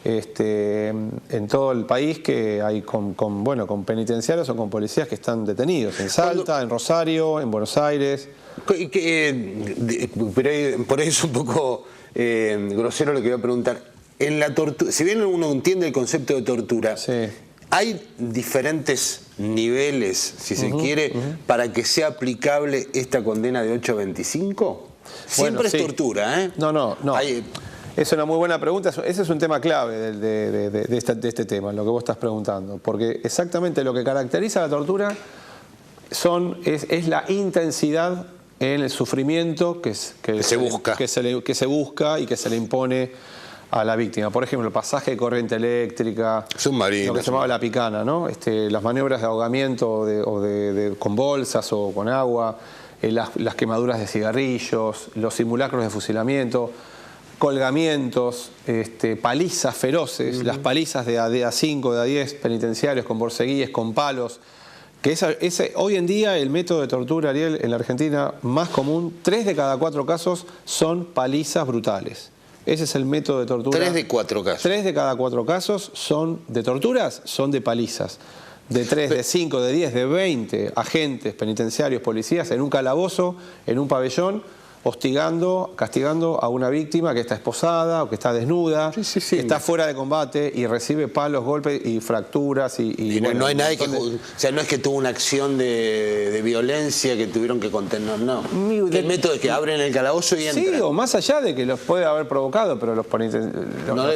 en todo el país que hay con penitenciarios o con policías que están detenidos en Salta, en Rosario, en Buenos Aires. Pero por ahí es un poco grosero lo que voy a preguntar. En la tortura, si bien uno entiende el concepto de tortura, ¿hay diferentes niveles, si se quiere, para que sea aplicable esta condena de 8 a 25? Siempre es tortura, ¿eh? No. Es una muy buena pregunta. Ese es un tema clave de este tema, lo que vos estás preguntando. Porque exactamente lo que caracteriza la tortura es la intensidad en el sufrimiento que se busca y que se le impone a la víctima. Por ejemplo, el pasaje de corriente eléctrica, submarino, lo que se llamaba la picana, ¿no? Las maniobras de ahogamiento con bolsas o con agua, las quemaduras de cigarrillos, los simulacros de fusilamiento, colgamientos, palizas feroces, las palizas de A5, de A10 penitenciarios con borceguíes, con palos, que hoy en día el método de tortura, Ariel, en la Argentina más común, 3 de cada 4 casos son palizas brutales. Ese es el método de tortura. 3 de 4 casos. 3 de cada 4 casos son de torturas, son de palizas. De 3, de 5, de 10, de 20 agentes penitenciarios, policías, en un calabozo, en un pabellón, hostigando, castigando a una víctima que está esposada o que está desnuda, que está fuera de combate y recibe palos, golpes y fracturas. Y bueno, no hay nadie que... O sea, no es que tuvo una acción de violencia que tuvieron que contener, no. El método es que abren el calabozo y entran. Sí, o más allá de que los puede haber provocado, pero los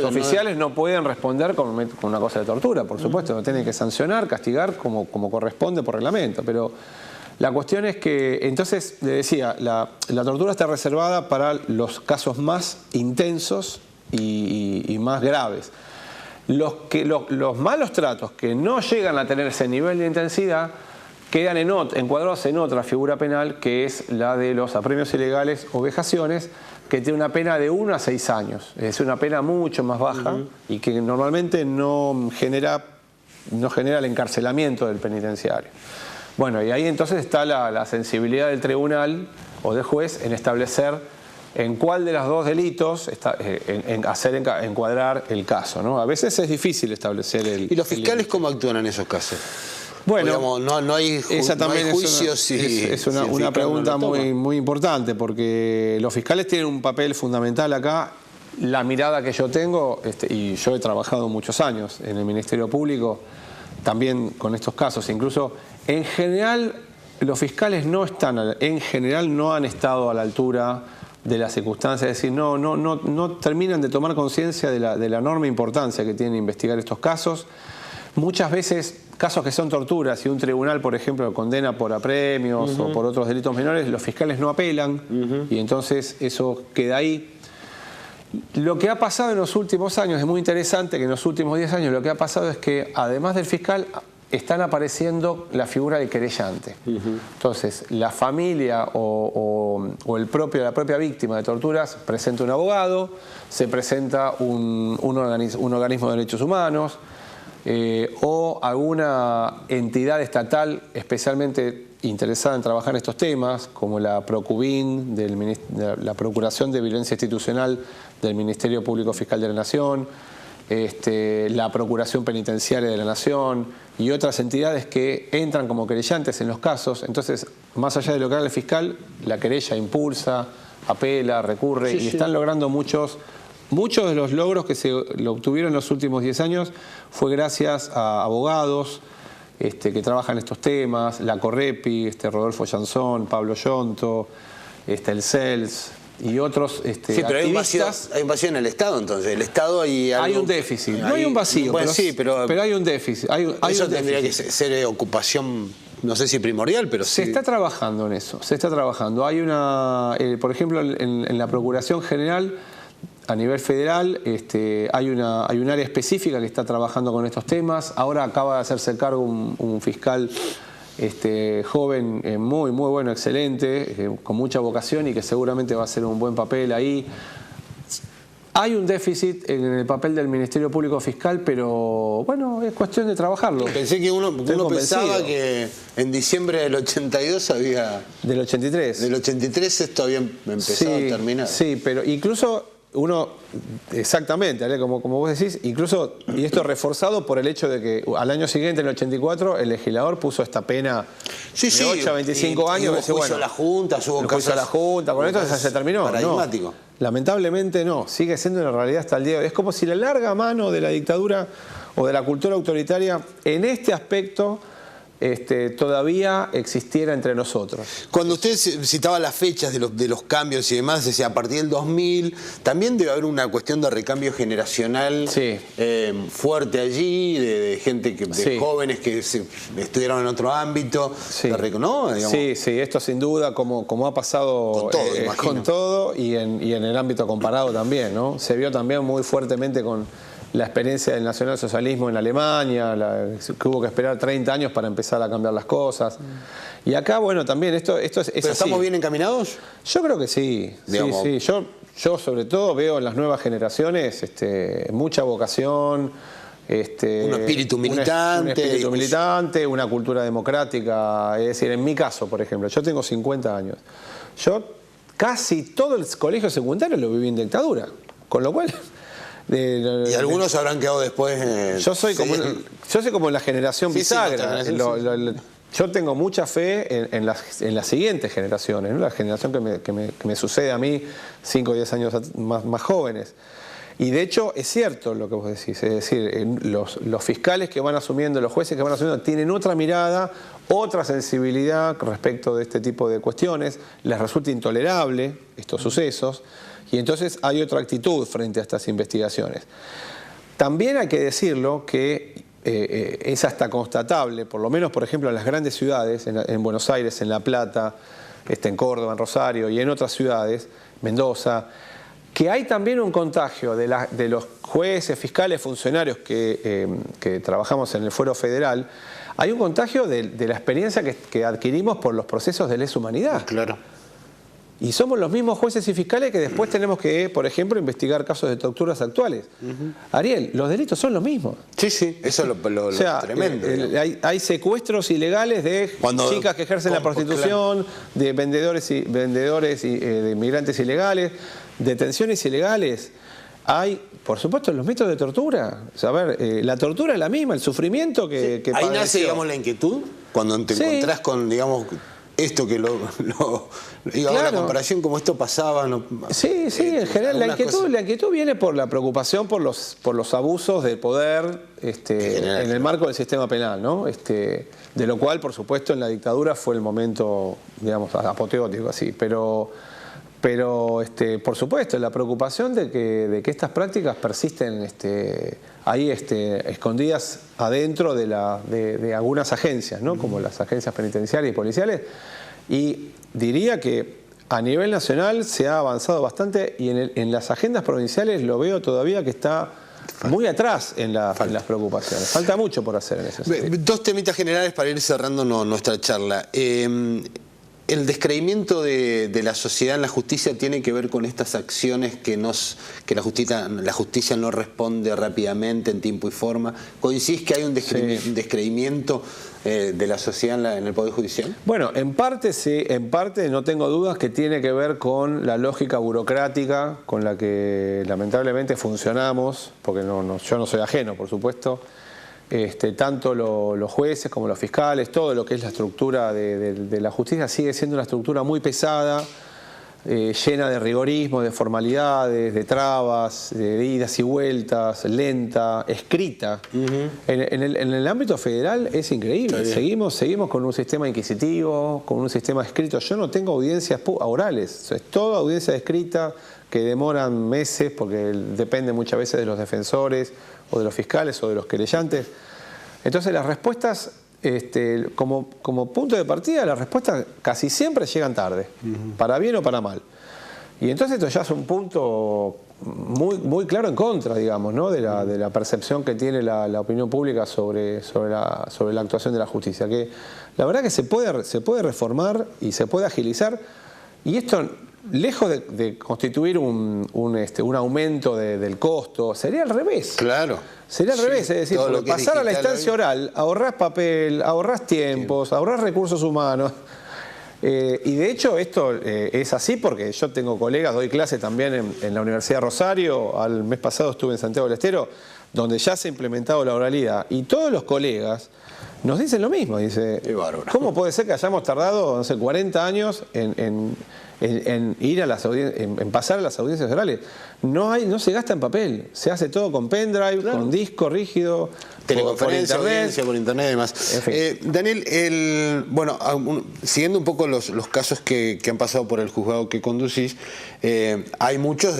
oficiales no pueden responder con una cosa de tortura, por supuesto. No tienen que sancionar, castigar como corresponde por reglamento, pero... La cuestión es que, entonces, le decía, la tortura está reservada para los casos más intensos y más graves. Los malos tratos que no llegan a tener ese nivel de intensidad quedan encuadrados en otra figura penal, que es la de los apremios ilegales o vejaciones, que tiene una pena de 1 a 6 años. Es una pena mucho más baja y que normalmente no genera el encarcelamiento del penitenciario. Bueno, y ahí entonces está la sensibilidad del tribunal o del juez en establecer en cuál de los 2 delitos encuadrar el caso, ¿no? A veces es difícil establecer el... ¿Y los fiscales cómo actúan en esos casos? Bueno, digamos, no hay juicios. Es una pregunta muy importante, porque los fiscales tienen un papel fundamental acá. La mirada que yo tengo, y yo he trabajado muchos años en el Ministerio Público, también con estos casos, incluso... En general, los fiscales no han estado a la altura de las circunstancias, es decir, no terminan de tomar conciencia de la enorme importancia que tiene investigar estos casos. Muchas veces casos que son torturas, si un tribunal, por ejemplo, condena por apremios o por otros delitos menores, los fiscales no apelan y entonces eso queda ahí. Lo que ha pasado en los últimos años, es muy interesante que en los últimos 10 años lo que ha pasado es que además del fiscal están apareciendo la figura del querellante. Entonces, la familia o la propia víctima de torturas presenta un abogado, se presenta un organismo de derechos humanos o alguna entidad estatal especialmente interesada en trabajar en estos temas, como la Procubin, la Procuración de Violencia Institucional del Ministerio Público Fiscal de la Nación, la Procuración Penitenciaria de la Nación y otras entidades que entran como querellantes en los casos. Entonces, más allá de lo que haga el fiscal, la querella impulsa, apela, recurre y están logrando muchos de los logros que se obtuvieron en los últimos 10 años fue gracias a abogados que trabajan estos temas, la Correpi, Rodolfo Llanzón, Pablo Yonto, el CELS y otros sí, pero activistas. hay un vacío en el Estado, entonces. El Estado hay algo... Hay un déficit. No hay un vacío, bueno, pero hay un déficit. Eso tendría que ser ocupación, no sé si primordial, pero se está trabajando en eso. Se está trabajando. Hay por ejemplo, en la Procuración General, a nivel federal, hay un área específica que está trabajando con estos temas. Ahora acaba de hacerse cargo un fiscal joven, muy bueno, excelente, con mucha vocación y que seguramente va a hacer un buen papel ahí. Hay un déficit en el papel del Ministerio Público Fiscal, pero bueno, es cuestión de trabajarlo. Pensé que uno pensaba que en diciembre del 82 había... Del 83. Del 83 esto había empezado a terminar. Sí, pero incluso... exactamente, como vos decís, incluso, y esto reforzado por el hecho de que al año siguiente, en el 84, el legislador puso esta pena de 8 a 25 años. Hubo juicio a la Junta, juicio a la Junta, con esto se terminó. Paradigmático. No, lamentablemente no, sigue siendo una realidad hasta el día de hoy. Es como si la larga mano de la dictadura o de la cultura autoritaria en este aspecto todavía existiera entre nosotros. Cuando usted citaba las fechas de los cambios y demás, decía a partir del 2000, también debe haber una cuestión de recambio generacional fuerte allí, de gente, de jóvenes que estuvieron en otro ámbito, ¿no? Sí, esto sin duda, como ha pasado con todo y en el ámbito comparado también, ¿no? Se vio también muy fuertemente con la experiencia del nacionalsocialismo en Alemania, que hubo que esperar 30 años para empezar a cambiar las cosas. Y acá, bueno, también esto es ¿Pero estamos bien encaminados? Yo creo que sí. Sí. Yo sobre todo veo en las nuevas generaciones mucha vocación, un espíritu militante. Una cultura democrática. Es decir, en mi caso, por ejemplo, yo tengo 50 años. Yo casi todo el colegio secundario lo viví en dictadura, con lo cual... y algunos habrán quedado después... Yo soy como la generación bisagra. Yo tengo mucha fe en las siguientes generaciones, ¿no? La generación que me sucede a mí, 5 o 10 años más jóvenes. Y de hecho es cierto lo que vos decís, es decir, los fiscales que van asumiendo, los jueces que van asumiendo, tienen otra mirada, otra sensibilidad respecto de este tipo de cuestiones, les resulta intolerable estos sucesos, y entonces hay otra actitud frente a estas investigaciones. También hay que decirlo que es hasta constatable, por lo menos, por ejemplo, en las grandes ciudades, en Buenos Aires, en La Plata, en Córdoba, en Rosario y en otras ciudades, Mendoza, que hay también un contagio de los jueces, fiscales, funcionarios que trabajamos en el Fuero Federal. Hay un contagio de la experiencia que adquirimos por los procesos de lesa humanidad. Claro. Y somos los mismos jueces y fiscales que después tenemos que, por ejemplo, investigar casos de torturas actuales. Ariel, los delitos son los mismos. Sí, eso es lo tremendo. Hay secuestros ilegales de chicas que ejercen la prostitución, de vendedores y de inmigrantes ilegales, detenciones ilegales. Hay, por supuesto, los métodos de tortura. O sea, la tortura es la misma, el sufrimiento que ahí padeció. Nace, digamos, la inquietud, cuando te encontrás con, digamos... Esto que la comparación como esto pasaba. Sí, en general la inquietud viene por la preocupación por los abusos de poder en el marco del sistema penal, ¿no? De lo cual, por supuesto, en la dictadura fue el momento, digamos, apoteótico así, pero Pero, por supuesto, la preocupación de que estas prácticas persisten ahí escondidas adentro de algunas agencias, ¿no? Como las agencias penitenciarias y policiales. Y diría que a nivel nacional se ha avanzado bastante y en las agendas provinciales lo veo todavía que está muy atrás en las preocupaciones. Falta mucho por hacer en ese sentido. Dos temitas generales para ir cerrando nuestra charla. El descreimiento de la sociedad en la justicia tiene que ver con estas acciones que la justicia no responde rápidamente, en tiempo y forma. ¿Coincidís que hay un descreimiento de la sociedad en el Poder Judicial? Bueno, en parte sí, en parte no tengo dudas que tiene que ver con la lógica burocrática con la que lamentablemente funcionamos, porque yo no soy ajeno, por supuesto. Tanto los jueces como los fiscales, todo lo que es la estructura de la justicia sigue siendo una estructura muy pesada, llena de rigorismo, de formalidades, de trabas, de idas y vueltas, lenta, escrita. En el ámbito federal es increíble. Seguimos con un sistema inquisitivo, con un sistema escrito. Yo no tengo audiencias orales, es toda audiencia escrita que demoran meses porque depende muchas veces de los defensores o de los fiscales o de los querellantes. Entonces las respuestas, como punto de partida, las respuestas casi siempre llegan tarde, para bien o para mal. Y entonces esto ya es un punto muy claro en contra, digamos, ¿no? de la percepción que tiene la opinión pública sobre la actuación de la justicia. Que la verdad que se puede reformar y se puede agilizar, y esto, lejos de constituir un aumento del costo, sería al revés. Claro. Sería al revés, es decir, pasar a la instancia oral, ahorrás papel, ahorrás tiempos, ahorrás recursos humanos. Y de hecho esto es así porque yo tengo colegas, doy clase también en la Universidad de Rosario, al mes pasado estuve en Santiago del Estero, donde ya se ha implementado la oralidad, y todos los colegas nos dicen lo mismo. Dice, ¿cómo puede ser que hayamos tardado, no sé, 40 años en ir a en pasar a las audiencias orales? No se gasta en papel, se hace todo con pendrive, con disco rígido, teleconferencia, por internet y demás. Daniel, bueno, siguiendo un poco los casos que han pasado por el juzgado que conducís, hay muchos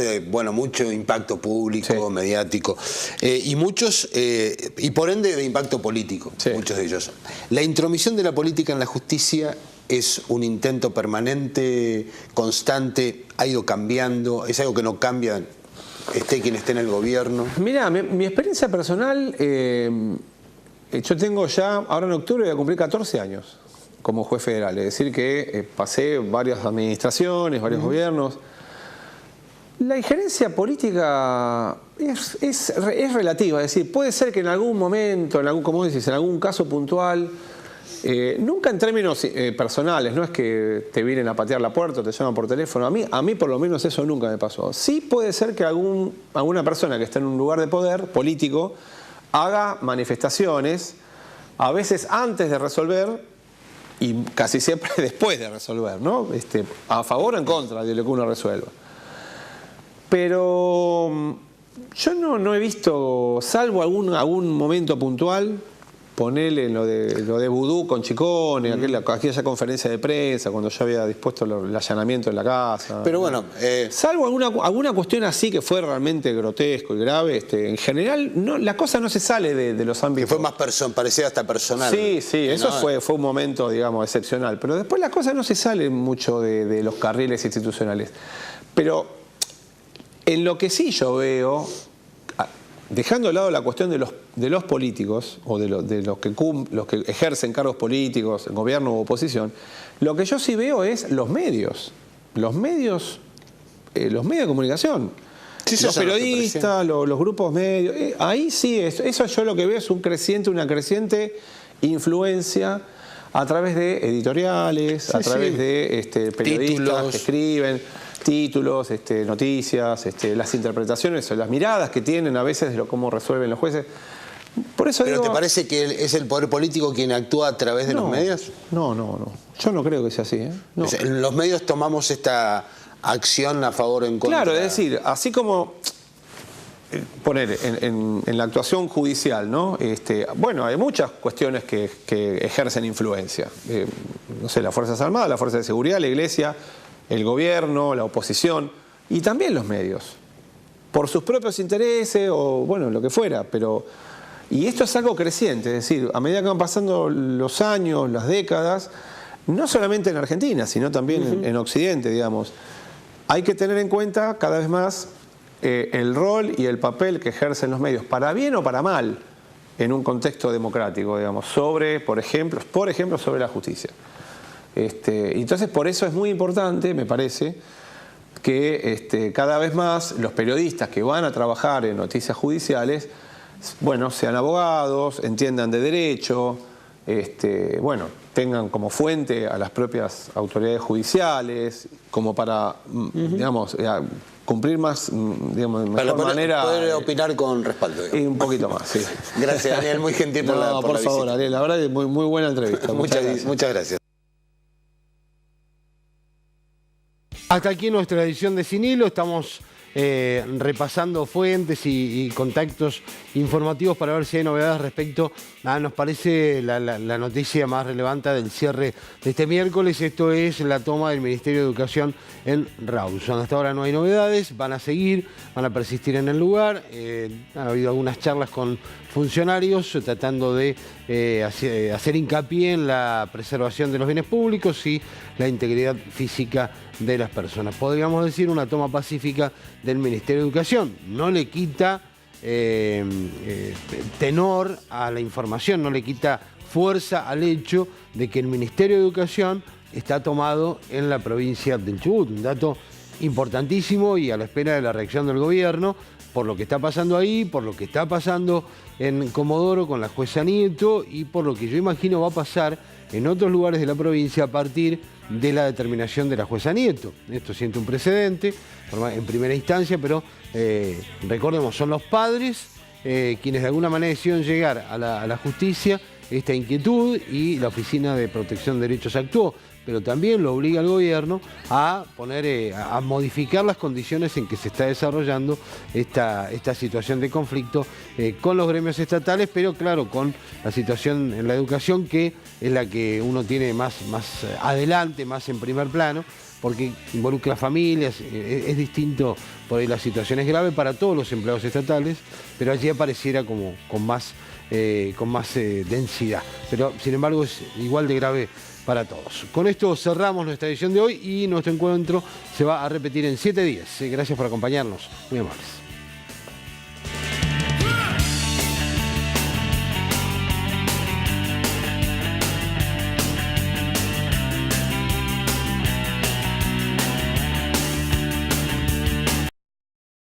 mucho impacto público, mediático, y muchos, y por ende de impacto político, muchos de ellos. La intromisión de la política en la justicia es un intento permanente, constante, ha ido cambiando, es algo que no cambia, esté quien esté en el gobierno. Mirá, mi experiencia personal, yo tengo ya, ahora en octubre voy a cumplir 14 años como juez federal, es decir que pasé varias administraciones, varios gobiernos. La injerencia política es relativa, es decir, puede ser que en algún momento, en algún caso puntual, nunca en términos personales, no es que te vienen a patear la puerta o te llaman por teléfono. A mí por lo menos eso nunca me pasó. Sí puede ser que alguna persona que está en un lugar de poder político haga manifestaciones, a veces antes de resolver y casi siempre después de resolver, ¿no? A favor o en contra de lo que uno resuelva. Pero yo no he visto, salvo algún momento puntual, ponele lo de Vudú con Chicone, aquella conferencia de prensa, cuando yo había dispuesto el allanamiento en la casa. Pero bueno, salvo alguna cuestión así que fue realmente grotesco y grave, en general la cosa no se sale de los ámbitos. Que fue más parecía hasta personal. Sí, eso fue un momento, digamos, excepcional. Pero después la cosa no se sale mucho de los carriles institucionales. Pero en lo que sí yo veo, dejando de lado la cuestión de los políticos o de los que ejercen cargos políticos, en gobierno u oposición, lo que yo sí veo es los medios de comunicación. Sí, los periodistas, los grupos medios, ahí sí, eso yo lo que veo es una creciente influencia a través de editoriales, a través de periodistas que escriben títulos, noticias, las interpretaciones, las miradas que tienen a veces de cómo resuelven los jueces. Por eso ¿Pero te parece que es el poder político quien actúa a través de los medios? No. Yo no creo que sea así. No. Los medios tomamos esta acción a favor o en contra. Claro, es decir, así como poner en la actuación judicial, ¿no? Bueno, hay muchas cuestiones que ejercen influencia. No sé, las Fuerzas Armadas, la Fuerza de Seguridad, la Iglesia, el gobierno, la oposición y también los medios, por sus propios intereses o bueno, lo que fuera, y esto es algo creciente, es decir, a medida que van pasando los años, las décadas, no solamente en Argentina, sino también en Occidente, digamos, hay que tener en cuenta cada vez más el rol y el papel que ejercen los medios, para bien o para mal, en un contexto democrático, digamos, sobre, por ejemplo, sobre la justicia. Entonces, por eso es muy importante, me parece, que cada vez más los periodistas que van a trabajar en noticias judiciales, bueno, sean abogados, entiendan de derecho, bueno, tengan como fuente a las propias autoridades judiciales, como para, digamos, cumplir más, digamos, de mejor manera. Poder opinar con respaldo. Y un poquito más, sí. Gracias, Daniel, muy gentil por la por favor, visita. Daniel, la verdad es muy buena entrevista. Muchas gracias. Hasta aquí nuestra edición de Sin Hilo. Estamos repasando fuentes y contactos informativos para ver si hay novedades respecto a, nos parece, la noticia más relevante del cierre de este miércoles. Esto es la toma del Ministerio de Educación en Rawson. Hasta ahora no hay novedades, van a seguir, van a persistir en el lugar. Ha habido algunas charlas con funcionarios tratando de hacer hincapié en la preservación de los bienes públicos y la integridad física de las personas. Podríamos decir una toma pacífica del Ministerio de Educación. No le quita tenor a la información, no le quita fuerza al hecho de que el Ministerio de Educación está tomado en la provincia del Chubut. Un dato importantísimo y a la espera de la reacción del gobierno por lo que está pasando ahí, por lo que está pasando en Comodoro con la jueza Nieto y por lo que yo imagino va a pasar en otros lugares de la provincia a partir de la determinación de la jueza Nieto. Esto siente un precedente en primera instancia, pero recordemos, son los padres quienes de alguna manera decidieron llegar a la justicia esta inquietud y la Oficina de Protección de Derechos actuó, pero también lo obliga al gobierno a a modificar las condiciones en que se está desarrollando esta situación de conflicto con los gremios estatales, pero claro, con la situación en la educación que es la que uno tiene más adelante, más en primer plano, porque involucra a familias, es distinto, por ahí la situación es grave para todos los empleados estatales, pero allí apareciera como con más densidad, pero sin embargo es igual de grave para todos. Con esto cerramos nuestra edición de hoy y nuestro encuentro se va a repetir en 7 días. Gracias por acompañarnos. Muy amables.